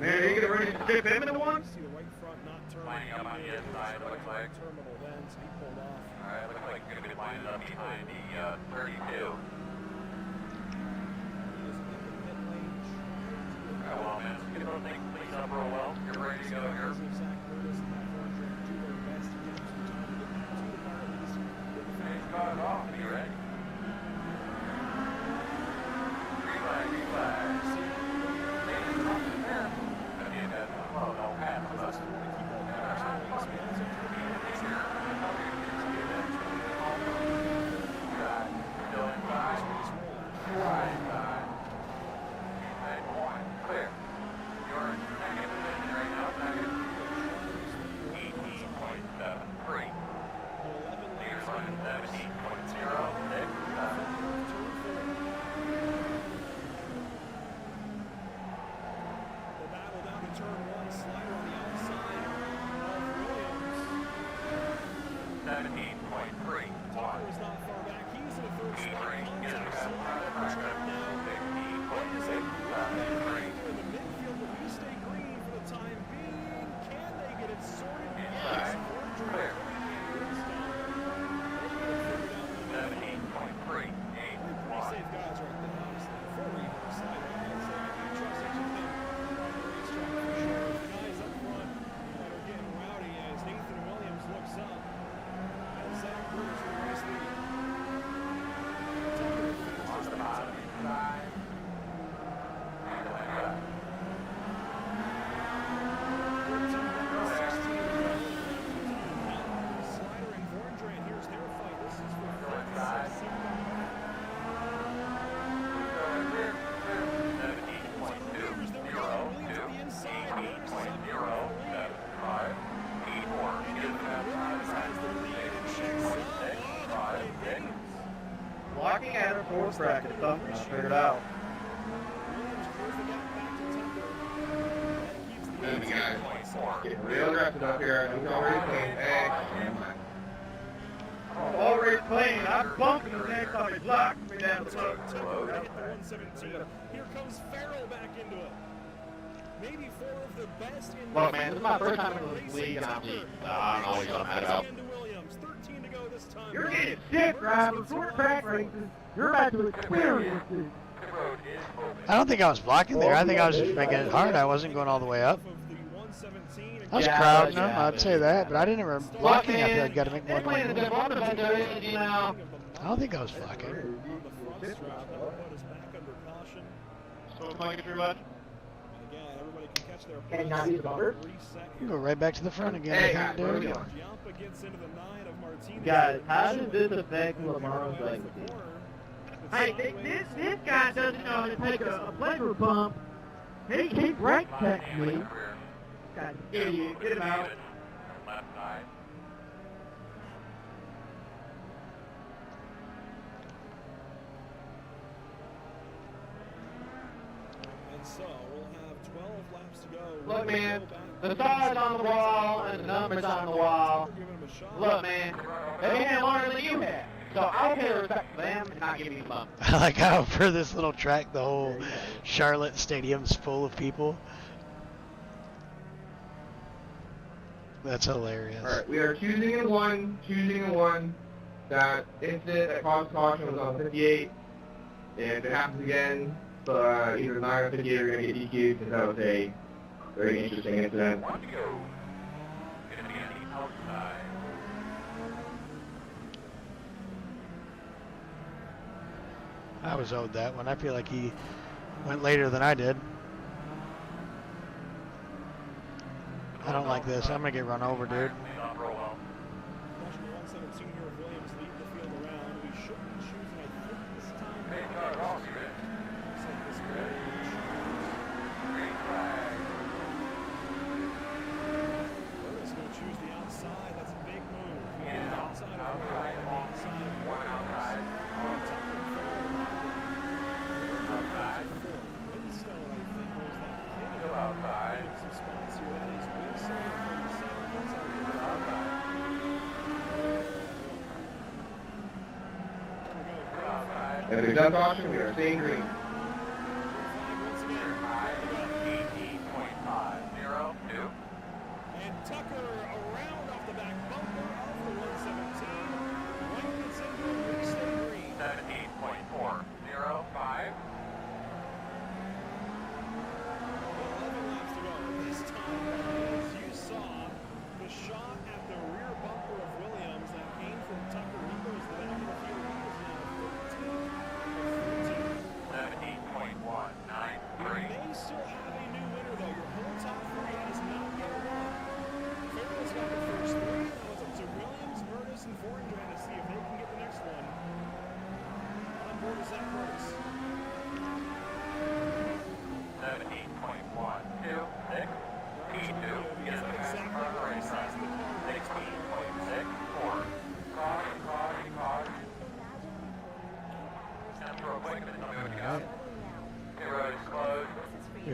Man, are you gonna ready to dip him into one? See the right front not turning. Lining up on the inside, it looks like. Terminal then, so he pulled off. Alright, looks like you're gonna be lined up behind the 32. Alright, well, man, get those things cleaned up real well. You're ready to go here. Hey, got it off. Be ready. Green flag, green flag. Ladies, crossing there. Gonna be a dead one. Oh, no, pass. Still inside. Right side. And one. Clear. You're in second position right now. Second. 18.73. Leaders running 17.06. The battle down to turn one, slider on the outside of Williams. 17.3. Tucker is not far back. He's in the third spot. Contact slide up the track now. What is it? In the midfield, but we stay green for the time being. Can they get it sorted? Yes. Clear. 17.3. Pretty safe guys right there, honestly. For reverse slider, I'd say I trust each of them on the racetrack for sure. The guys up front that are getting rowdy as Nathan Williams looks up. And Zach Bruce with the race lead. Tucker finished On his the lap bottom time. inside. And the left. 13-16. Slider and Vorndran, here's their fight. This is for Go inside. 17.2. Blocking at her fourth bracket is something I figured out. Then the guys getting real aggressive up here. He's already playing. Hey, Already playing. I'm bumping the next time he blocked me down the road. Here comes Farrell back into it. Maybe four of the best in Look, man, this is my first time in this league, and I'm always gonna mad about. 13 to go this time. You're getting sick, driver. Short track races. You're about to experience it. I don't think I was blocking there. I think I was just making it hard. I wasn't going all the way up. I was crowding them, I'd say that, but I didn't remember blocking. I feel like I got to make more noise. I don't think I was blocking. And not use bumper. You go right back to the front again. Hey, I think, where are we dude. going? Guys, how does this affect Lamar's legacy? Hey, this guy doesn't know how to take a pleasure pump. He brake checked me. God, idiot, get him out. Left side. And so we'll have 12 laps to go. Look, man, the stars on the wall and the numbers on the wall. Look, man, they had longer than you had. So I'll pay respect to them and not give you a bump. I like how for this little track, the whole Charlotte Stadium's full of people. That's hilarious. Alright, we are choosing a one. That incident that caused caution was on 58. And if it happens again, either 9 or 58 are going to get DQ'd because that was a very interesting incident. One to go. Gonna be on the outside. I was owed that one. I feel like he went later than I did. I don't like this. I'm going to get run over, dude. If there's no caution, we are staying green.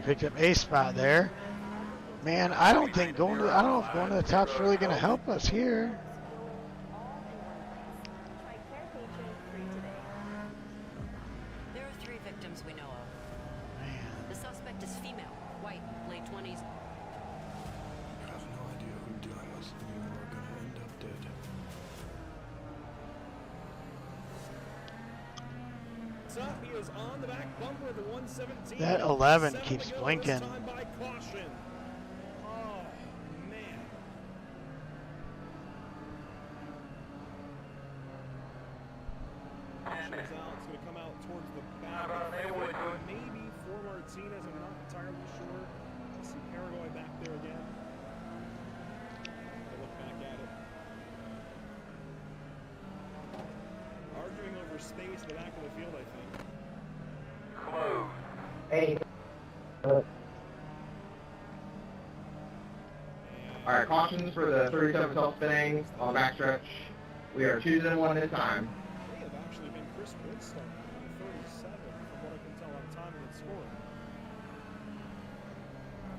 picked up a spot there. Man, I don't know if going to the top's really going to help us here. There are 3 victims we know of. Man. The suspect is female, white, late 20s. I have no idea who I'm dealing with. You are going to end up dead. He is on the back bumper of the 117. That 11 keeps blinking. By caution. Oh, man. Caution's out. It's going to come out towards the back. Maybe for Martinez. I'm not entirely sure. I see Paraguay back there again. I look back at it. Arguing over space in the back of the field, I think. Close. Hey. Alright, cautions for the 37 self-spinning on the backstretch. We are choosing one this time. May have actually been Chris Winston on 37, from what I can tell on timing and scoring.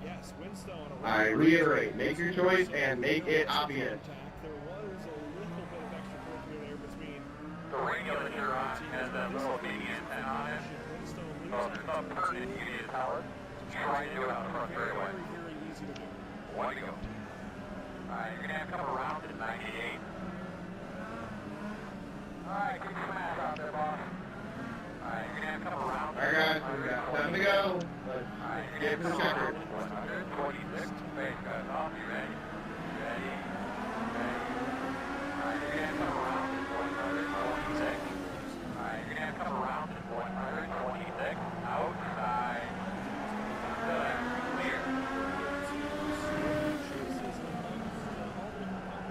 Yes, Winston on a I reiterate, make your choice and make it obvious. There was a little bit of extracurricular there between The regular Huron has a little median and on it. So there's not permanent unit power. Try to do it on the front fairway. very easy to do. One to go. Alright, you're gonna have to come around to 98. Alright, get your mask out there, boss. Alright, you're gonna have to come around. Alright guys, we got 7 to go. Alright, Let's get to the checker. 126. Face guys off. You ready? Ready? Ready? Alright, you're gonna have to come around to 126. Alright, you're gonna have to come around to 126. Outside. Good. Clear.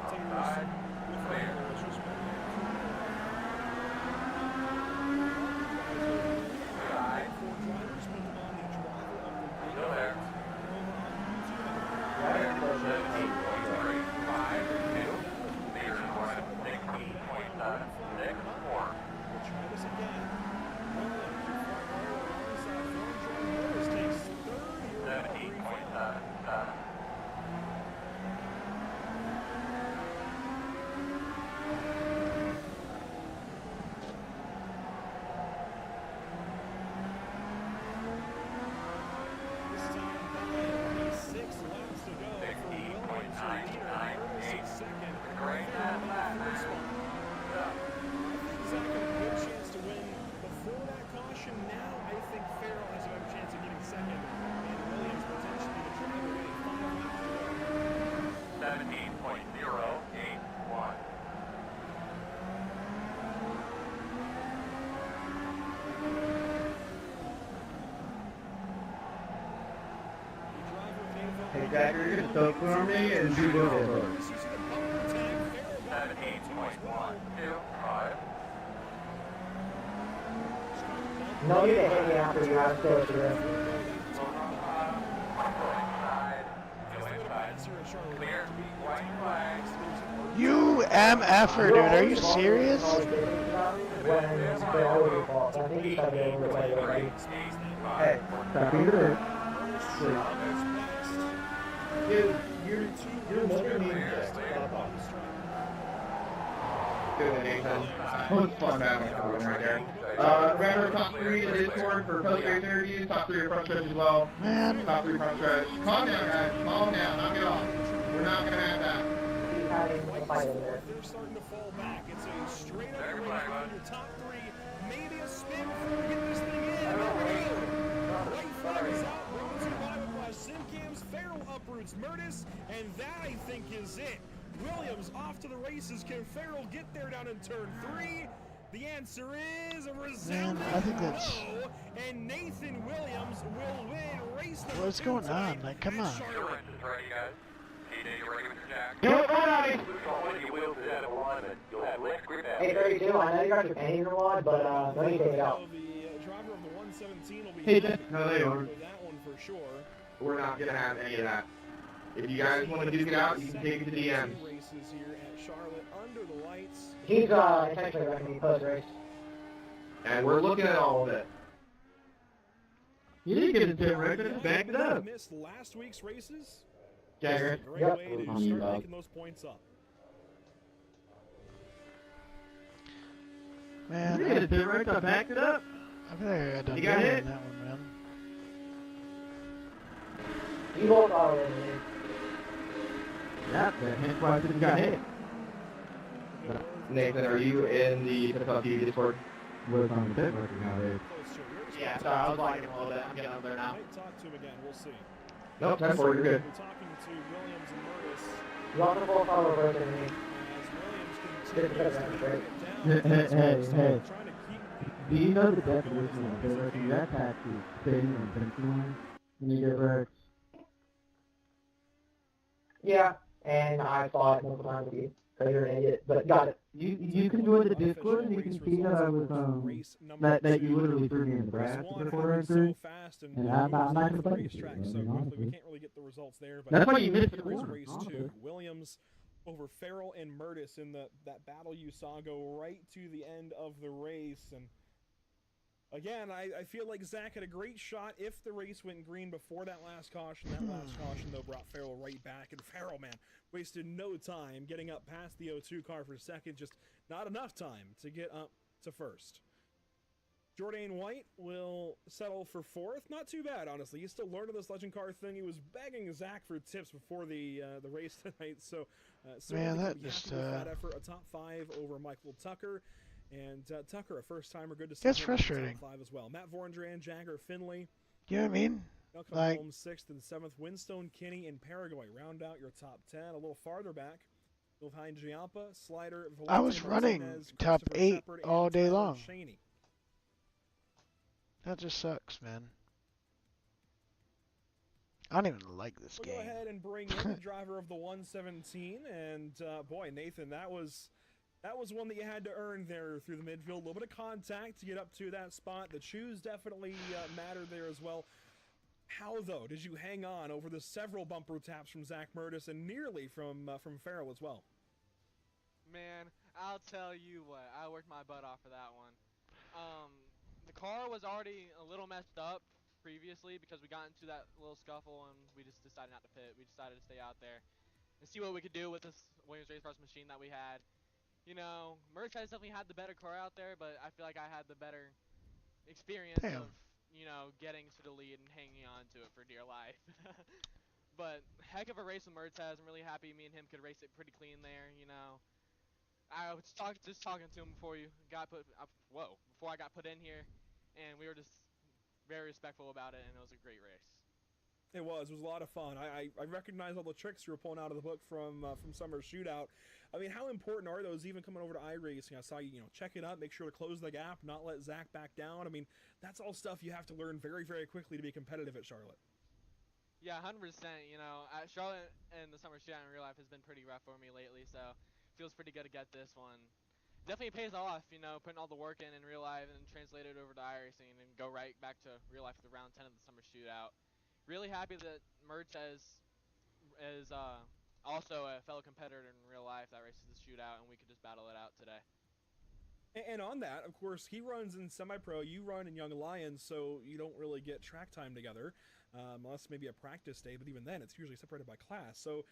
Outside. Clear. Outside. Still there. 17.7. Hey Jack, you're gonna soak for me and do go over. 17.125. No, you didn't hit me after you have to do it. Clear. White flags. You MFer, dude. Are you serious? Hey, stop your Dude, you're looking at me. Good, Nathan. Most fun battle right there. Remember top 3 in the Discord for post-race interviews, top 3 front stretch as well. Man. Top 3 front stretch. Calm down, guys. Calm down. Knock it off. We're not gonna have that. They're starting to fall back. It's a straight up race from your top 3. Maybe a spin before we get this thing in. White flag is out. Bronze by Whiplash. Simcams, Farrell uproots Murtis, and that I think is it. Williams off to the races. Can Farrell get there down in turn 3? The answer is a resounding I think that's... no, and Nathan Williams will win race number What's going on? Like, come on. Your wrench is ready, guys. TJ, you ready with your jack? You're right on it. Lose all windy wheels at alignment. You'll have less grip out. 832, I know you got your pain in your wad, but no, you take it out. The driver of the 117 will be Hey, no, they are. with that one for sure. We're not gonna have any of that. If you guys want to duke it out, you can take it to DM. Races here at Charlotte under the lights. He's intentionally wrecking me post-race. And we're looking at all of it. You didn't get into it, right? Just back it up. Missed last week's races. Jagger. Great way to start making those points up. Man, You didn't get into it, right? Just backed it up. I feel like I got done You got good hit? on that one, man. You both already. Yeah, hence why I didn't got hit. Nathan, are you in the TV Discord? Was on the pit record nowadays. Yeah, sorry, I was lagging a little bit. I'm getting over there now. Might talk to him again. We'll see. Nope, 10-4, you're good. We're talking to Williams and Murtis. You want to both follow both of me? As Williams Did continues it to better, bring right? it down. Hey. Trying to keep Do you know the definition of pit record? That's actually spinning and pinching when you get wrecked. Yeah, and I saw it multiple times with you. So you're an idiot, but got it. You can join the Discord and you can see that I was that you literally threw me in the grass before I threw. And I'm not gonna play with you, I mean, honestly. We can't really get the results there. But That's why you missed the here's corner, race honestly. 2. Williams over Farrell and Murtis in that battle you saw go right to the end of the race. And again, I feel like Zach had a great shot if the race went green before that last caution. That last caution, though, brought Farrell right back. And Farrell, man, wasted no time getting up past the O2 car for second. Just not enough time to get up to first. Jordan White will settle for fourth. Not too bad, honestly. He's still learning this legend car thing. He was begging Zach for tips before the race tonight. So, Man, that happy with that effort. A top 5 over Michael Tucker. And Tucker, a first-timer, good to see That's him in the frustrating. top 5 as well. Matt Vorandran, Jagger, Finley. You know what I mean? They'll come Like, home 6th and 7th. Winstone, Kinney, and Paraguay round out your top 10. A little farther back, behind Giampa, Slider, I was Valente, running Martinez, top Christopher 8 Shepard, and all day Tyler long. Shaney. That just sucks, man. I don't even like this We'll game. go ahead and bring in the driver of the 117, and boy, Nathan, that was one that you had to earn there through the midfield. A little bit of contact to get up to that spot. The shoes definitely mattered there as well. How, though, did you hang on over the several bumper taps from Zach Murtis and nearly from Farrell as well? Man, I'll tell you what, I worked my butt off for that one. The car was already a little messed up previously because we got into that little scuffle and we just decided not to pit. We decided to stay out there and see what we could do with this Williams Race Cars machine that we had. You know, Merch has definitely had the better car out there, but I feel like I had the better experience of, you know, getting to the lead and hanging on to it for dear life. But heck of a race with Merch has. I'm really happy me and him could race it pretty clean there, you know. I was just talking to him before you got before I got put in here, and we were just very respectful about it, and it was a great race. It was a lot of fun. I recognize all the tricks you were pulling out of the book from Summer Shootout. I mean, how important are those even coming over to iRacing? I saw you, check it up, make sure to close the gap, not let Zach back down. I mean, that's all stuff you have to learn very, very quickly to be competitive at Charlotte. Yeah, 100%. You know, Charlotte and the Summer Shootout in real life has been pretty rough for me lately, so it feels pretty good to get this one. Definitely pays off, putting all the work in real life and translate it over to iRacing and go right back to real life for the round 10 of the Summer Shootout. Really happy that Merch is also a fellow competitor in real life that races the shootout, and we could just battle it out today. And on that, of course, he runs in semi-pro, you run in Young Lions, so you don't really get track time together, unless maybe a practice day, but even then, it's usually separated by class. So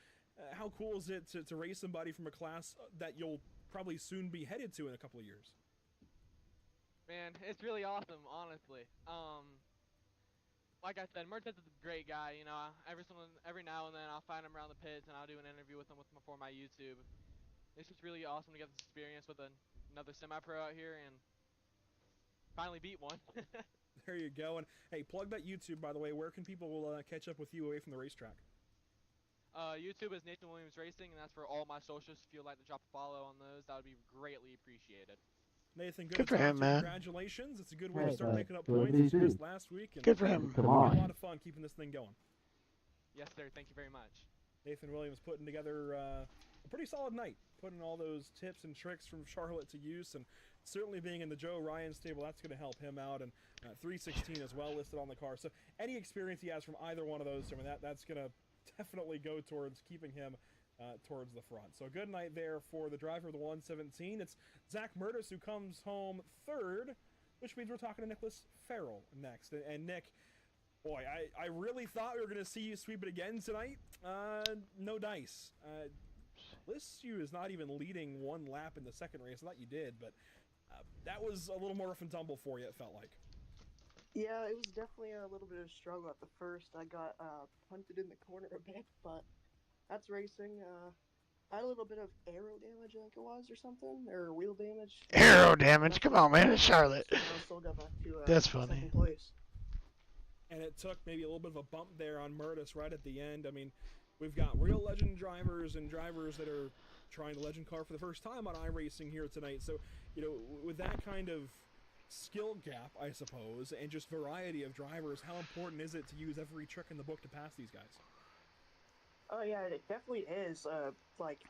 how cool is it to race somebody from a class that you'll probably soon be headed to in a couple of years? Man, it's really awesome, honestly. Like I said, Merch is a great guy, every now and then I'll find him around the pits and I'll do an interview with him for my YouTube. It's just really awesome to get this experience with another semi-pro out here and finally beat one. There you go. And hey, plug that YouTube, by the way. Where can people catch up with you away from the racetrack? YouTube is Nathan Williams Racing, and that's for all my socials. If you'd like to drop a follow on those, that would be greatly appreciated. Nathan, Good for him, man. Congratulations. It's a good way to start making up points. You missed last week. And good for him. Come on. A lot of fun keeping this thing going. Yes, sir. Thank you very much. Nathan Williams putting together a pretty solid night, putting all those tips and tricks from Charlotte to use, and certainly being in the Joe Ryan stable, that's going to help him out, and 316 as well listed on the car. So any experience he has from either one of those, I mean, that's going to definitely go towards keeping him towards the front. So a good night there for the driver of the 117. It's Zach Murtis who comes home third, which means we're talking to Nicholas Farrell next. And Nick, Boy, I really thought we were going to see you sweep it again tonight. No dice. Listu is not even leading one lap in the second race. I thought you did, but that was a little more rough and tumble for you, it felt like. Yeah, it was definitely a little bit of a struggle at the first. I got punted in the corner a bit, but that's racing. I had a little bit of aero damage, I think it was, or something, or wheel damage. Aero damage? Come on, man. It's Charlotte. I still got back to That's funny. second place. And it took maybe a little bit of a bump there on Murtis right at the end. I mean, we've got real legend drivers and drivers that are trying the legend car for the first time on iRacing here tonight. So, you know, with that kind of skill gap, I suppose, and just variety of drivers, how important is it to use every trick in the book to pass these guys? Oh yeah, it definitely is. Like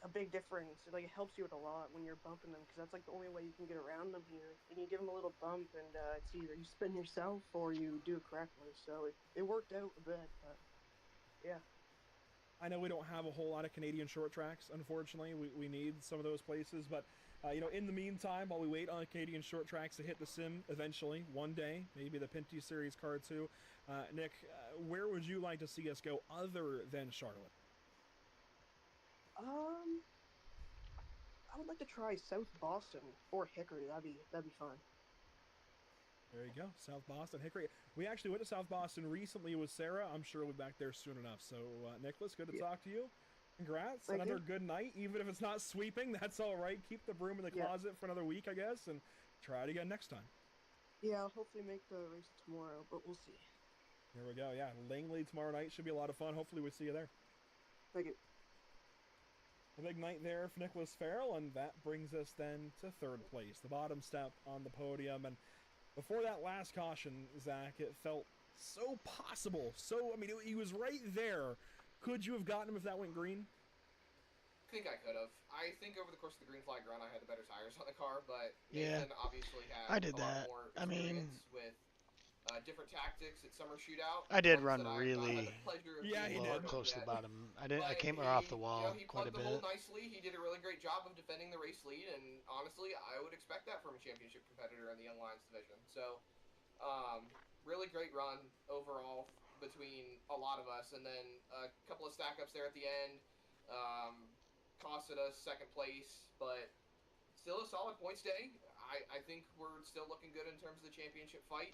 a big difference. Like it helps you out a lot when you're bumping them, because that's like the only way you can get around them here. And you give them a little bump, and it's either you spin yourself or you do it correctly. So it worked out a bit, but yeah. I know we don't have a whole lot of Canadian short tracks, unfortunately. We need some of those places, but you know, in the meantime, while we wait on Canadian short tracks to hit the sim eventually, one day, maybe the Pinty Series Car 2, Nick, where would you like to see us go other than Charlotte? I would like to try South Boston or Hickory. That'd be fun. There you go, South Boston, Hickory. We actually went to South Boston recently with Sarah. I'm sure we'll be back there soon enough. So, Nicholas, good to talk to you. Congrats. Thank another you. good night, even if it's not sweeping. That's all right. Keep the broom in the closet for another week, I guess, and try it again next time. Yeah, I'll hopefully make the race tomorrow, but we'll see. Here we go. Yeah, Langley tomorrow night should be a lot of fun. Hopefully, we'll see you there. Thank you. A big night there for Nicholas Farrell, and that brings us then to third place, the bottom step on the podium. And before that last caution, Zach, it felt so possible. So, I mean, he was right there. Could you have gotten him if that went green? I think I could have. I think over the course of the green flag run, I had the better tires on the car, but Yeah, Nathan obviously had I did a lot that. more I mean, experience with different tactics at Summer Shootout. I did ones run that I've not really had the pleasure of Yeah, he being did. part of close to the yet. bottom. I But came he, off the wall he quite a plugged the hole bit. nicely. He did a really great job of defending the race lead, and honestly, I would expect that from a championship competitor in the Young Lions division. So, really great run overall between a lot of us, and then a couple of stack-ups there at the end. Costed us second place, but still a solid points day. I think we're still looking good in terms of the championship fight.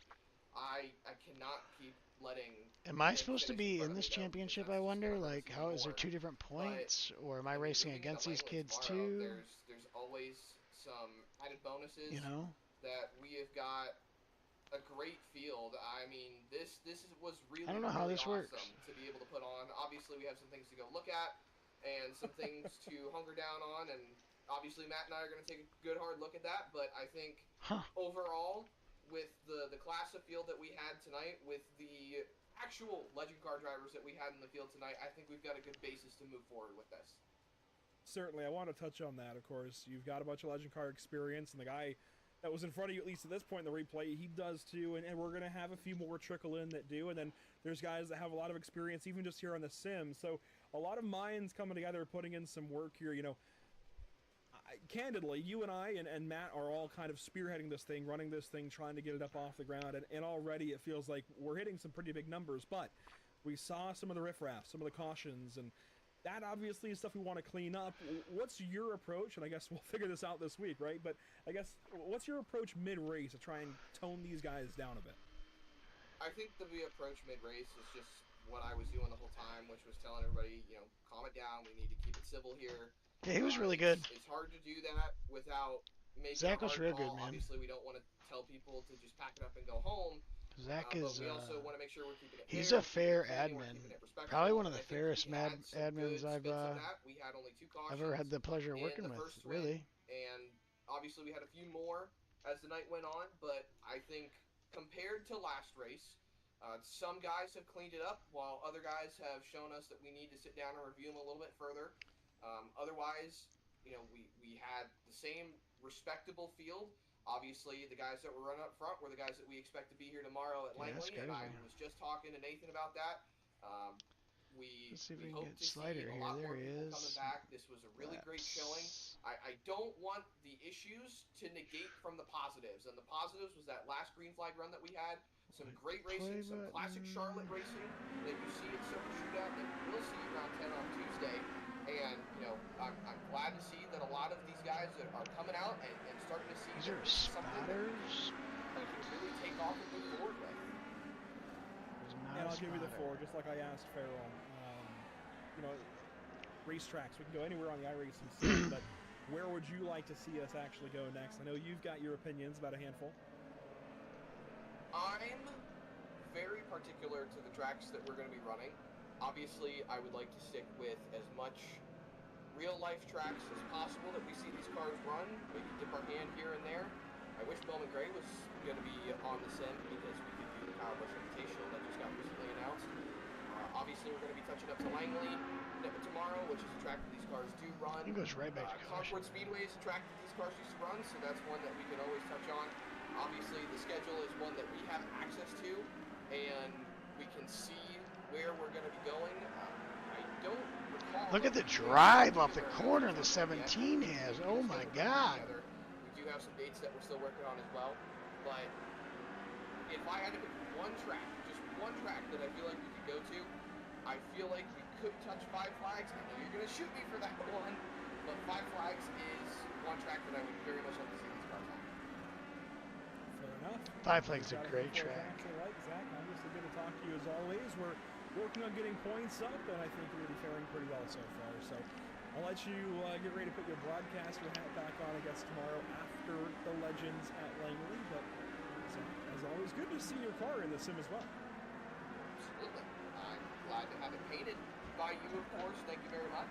I cannot keep letting... Am I supposed to be in this championship, I wonder? Like, how is there two different points? Or am I racing against these kids too? There's always some added bonuses. You know? That we have got a great field. I mean, this was really, I don't know how really this awesome works. to be able to put on. Obviously, we have some things to go look at and some things to hunker down on, and obviously Matt and I are going to take a good hard look at that, but I think overall, with the class of field that we had tonight, with the actual legend car drivers that we had in the field tonight, I think we've got a good basis to move forward with this. Certainly, I want to touch on that, of course. You've got a bunch of legend car experience, and the guy that was in front of you, at least at this point in the replay, he does too, and we're going to have a few more trickle in that do, and then there's guys that have a lot of experience, even just here on the sim, so a lot of minds coming together, putting in some work here. You know, candidly, you and I and Matt are all kind of spearheading this thing, running this thing, trying to get it up off the ground, and already it feels like we're hitting some pretty big numbers, but we saw some of the riffraff, some of the cautions, and that obviously is stuff we want to clean up. What's your approach? And I guess we'll figure this out this week, right? But I guess, what's your approach mid-race to try and tone these guys down a bit? I think the approach mid-race is just what I was doing the whole time, which was telling everybody, you know, calm it down. We need to keep it civil here. Yeah, he was really good. It's hard to do that without making Zach a was hard real call. good, man. Obviously, we don't want to tell people to just pack it up and go home. Zach but is, we also want to make sure we're keeping it he's fair, a fair keeping it admin. respectful. Probably one of the I think fairest we had some admins good I've spits of that. We had only 2 cautions ever had the pleasure of working in the with, first swing, really. and obviously we had a few more as the night went on, but I think compared to last race, some guys have cleaned it up, while other guys have shown us that we need to sit down and review them a little bit further. Otherwise, you know, we had the same respectable field. Obviously, the guys that were running up front were the guys that we expect to be here tomorrow at Langley, and I was just talking to Nathan about that. We hope to see a lot more people coming back. This was a really great showing. I don't want the issues to negate from the positives, and the positives was that last green flag run that we had. some great racing, some classic Charlotte racing that you see at Summer Shootout that you will see around 10 on Tuesday. And, you know, I'm glad to see that a lot of these guys that are coming out and starting to see These that are this is something that spotters. we can really take off and move forward with. And I'll give you the floor, just like I asked Farrell. You know, racetracks, we can go anywhere on the iRacing scene, but where would you like to see us actually go next? I know you've got your opinions, about a handful. I'm very particular to the tracks that we're going to be running. Obviously, I would like to stick with as much real-life tracks as possible that we see these cars run, maybe dip our hand here and there. I wish Bowman Gray was going to be on the sim because we could do the Power Bush Invitational that just got recently announced. Obviously, we're going to be touching up to Langley tomorrow, which is a track that these cars do run. He goes right back to Concord Speedway is a track that these cars used to run, so that's one that we can always touch on. Obviously, the schedule is one that we have access to, and we can see where we're going to be going. I don't recall... Look at the drive off the corner the 17 has. Oh my God. We do have some dates that we're still working on as well, but if I had to pick one track, just one track that I feel like we could go to, I feel like we could touch Five Flags. I know you're going to shoot me for that one, but Five Flags is one track that I would very much like to see these cars on. Fair enough. Five Flags is a great track. Right, Zach, obviously good to talk to you as always. We're working on getting points up, and I think you're going to be faring pretty well so far. So I'll let you get ready to put your broadcaster hat back on, I guess, tomorrow after the Legends at Langley. But as always, good to see your car in the sim as well. Absolutely. I'm glad to have it painted by you, of course. Thank you very much.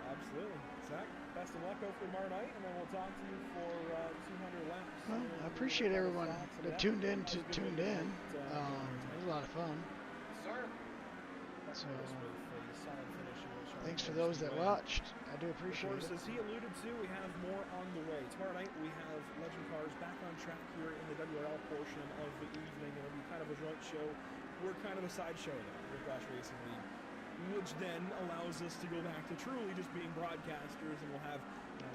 Absolutely. Zach, best of luck hopefully tomorrow night, and then we'll talk to you for 200 laps. Well, I appreciate everyone that tuned in. It was a lot of fun. Sir. So, thanks for those that watched. I do appreciate it. Of course, it. as he alluded to, we have more on the way. Tomorrow night, we have Legend Cars back on track here in the WRL portion of the evening. It'll be kind of a joint show. We're kind of a sideshow though, Whiplash Racing League, which then allows us to go back to truly just being broadcasters, and we'll have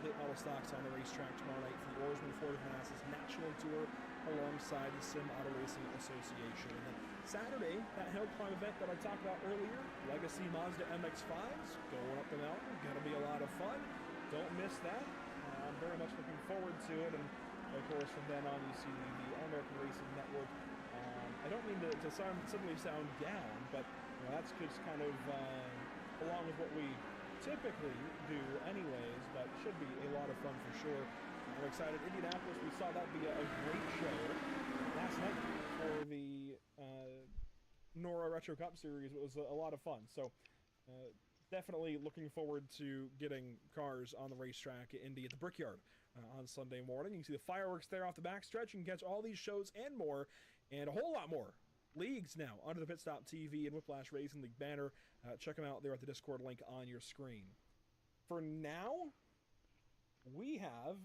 late model stocks on the racetrack tomorrow night for the Oarsman Ford Manassas National Tour alongside the Sim Auto Racing Association. And then Saturday, that hill climb event that I talked about earlier, Legacy Mazda MX-5s, going up the mountain, gonna be a lot of fun. Don't miss that. I'm very much looking forward to it, and of course from then on you see the All-American Racing Network. I don't mean to suddenly sound down, but that's just kind of along with what we typically do anyways, but should be a lot of fun for sure. I'm excited. Indianapolis, we saw that be a great show last night for the Nora Retro Cup Series. It was a lot of fun. So definitely looking forward to getting cars on the racetrack at Indy at the Brickyard on Sunday morning. You can see the fireworks there off the backstretch. You can catch all these shows and more, and a whole lot more leagues now under the Pit Stop TV and Whiplash Racing League banner. Check them out there at the Discord link on your screen. For now, we have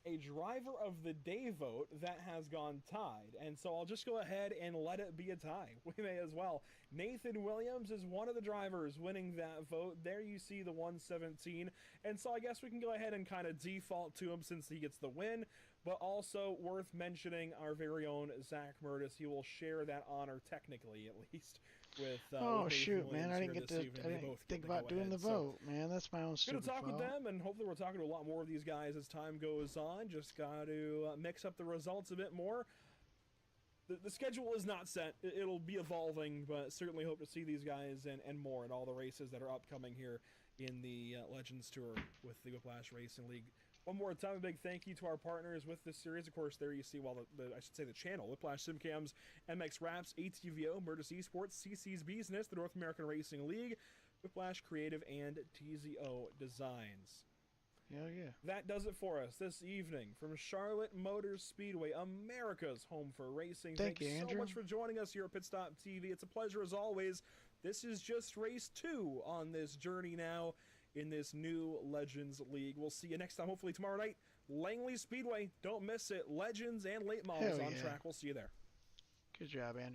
a driver of the day vote that has gone tied, and so I'll just go ahead and let it be a tie. We may as well. Nathan Williams is one of the drivers winning that vote. There you see the 117, and so I guess we can go ahead and kind of default to him since he gets the win, but also worth mentioning our very own Zach Murtis. He will share that honor, technically at least, with oh with shoot, Williams man, I didn't get to, I didn't think about doing the vote, man. That's my own stupid fault. Good to talk with fault. them, and hopefully we're talking to a lot more of these guys as time goes on. Just got to mix up the results a bit more. The schedule is not set. It'll be evolving, but certainly hope to see these guys and more in all the races that are upcoming here in the Legends Tour with the Whiplash Racing League. One more time, a big thank you to our partners with this series. Of course, there you see, I should say the channel, Whiplash SimCams, MX Wraps, ATVO, Murtis Esports, CC's Business, the North American Racing League, Whiplash Creative, and TZO Designs. Hell yeah. That does it for us this evening from Charlotte Motor Speedway, America's home for racing. Thank you, Thanks so Andrew. much for joining us here at Pit Stop TV. It's a pleasure as always. This is just race 2 on this journey now in this new Legends League. We'll see you next time, hopefully tomorrow night. Langley Speedway, don't miss it. Legends and late models on track. We'll see you there. Good job, Andrew.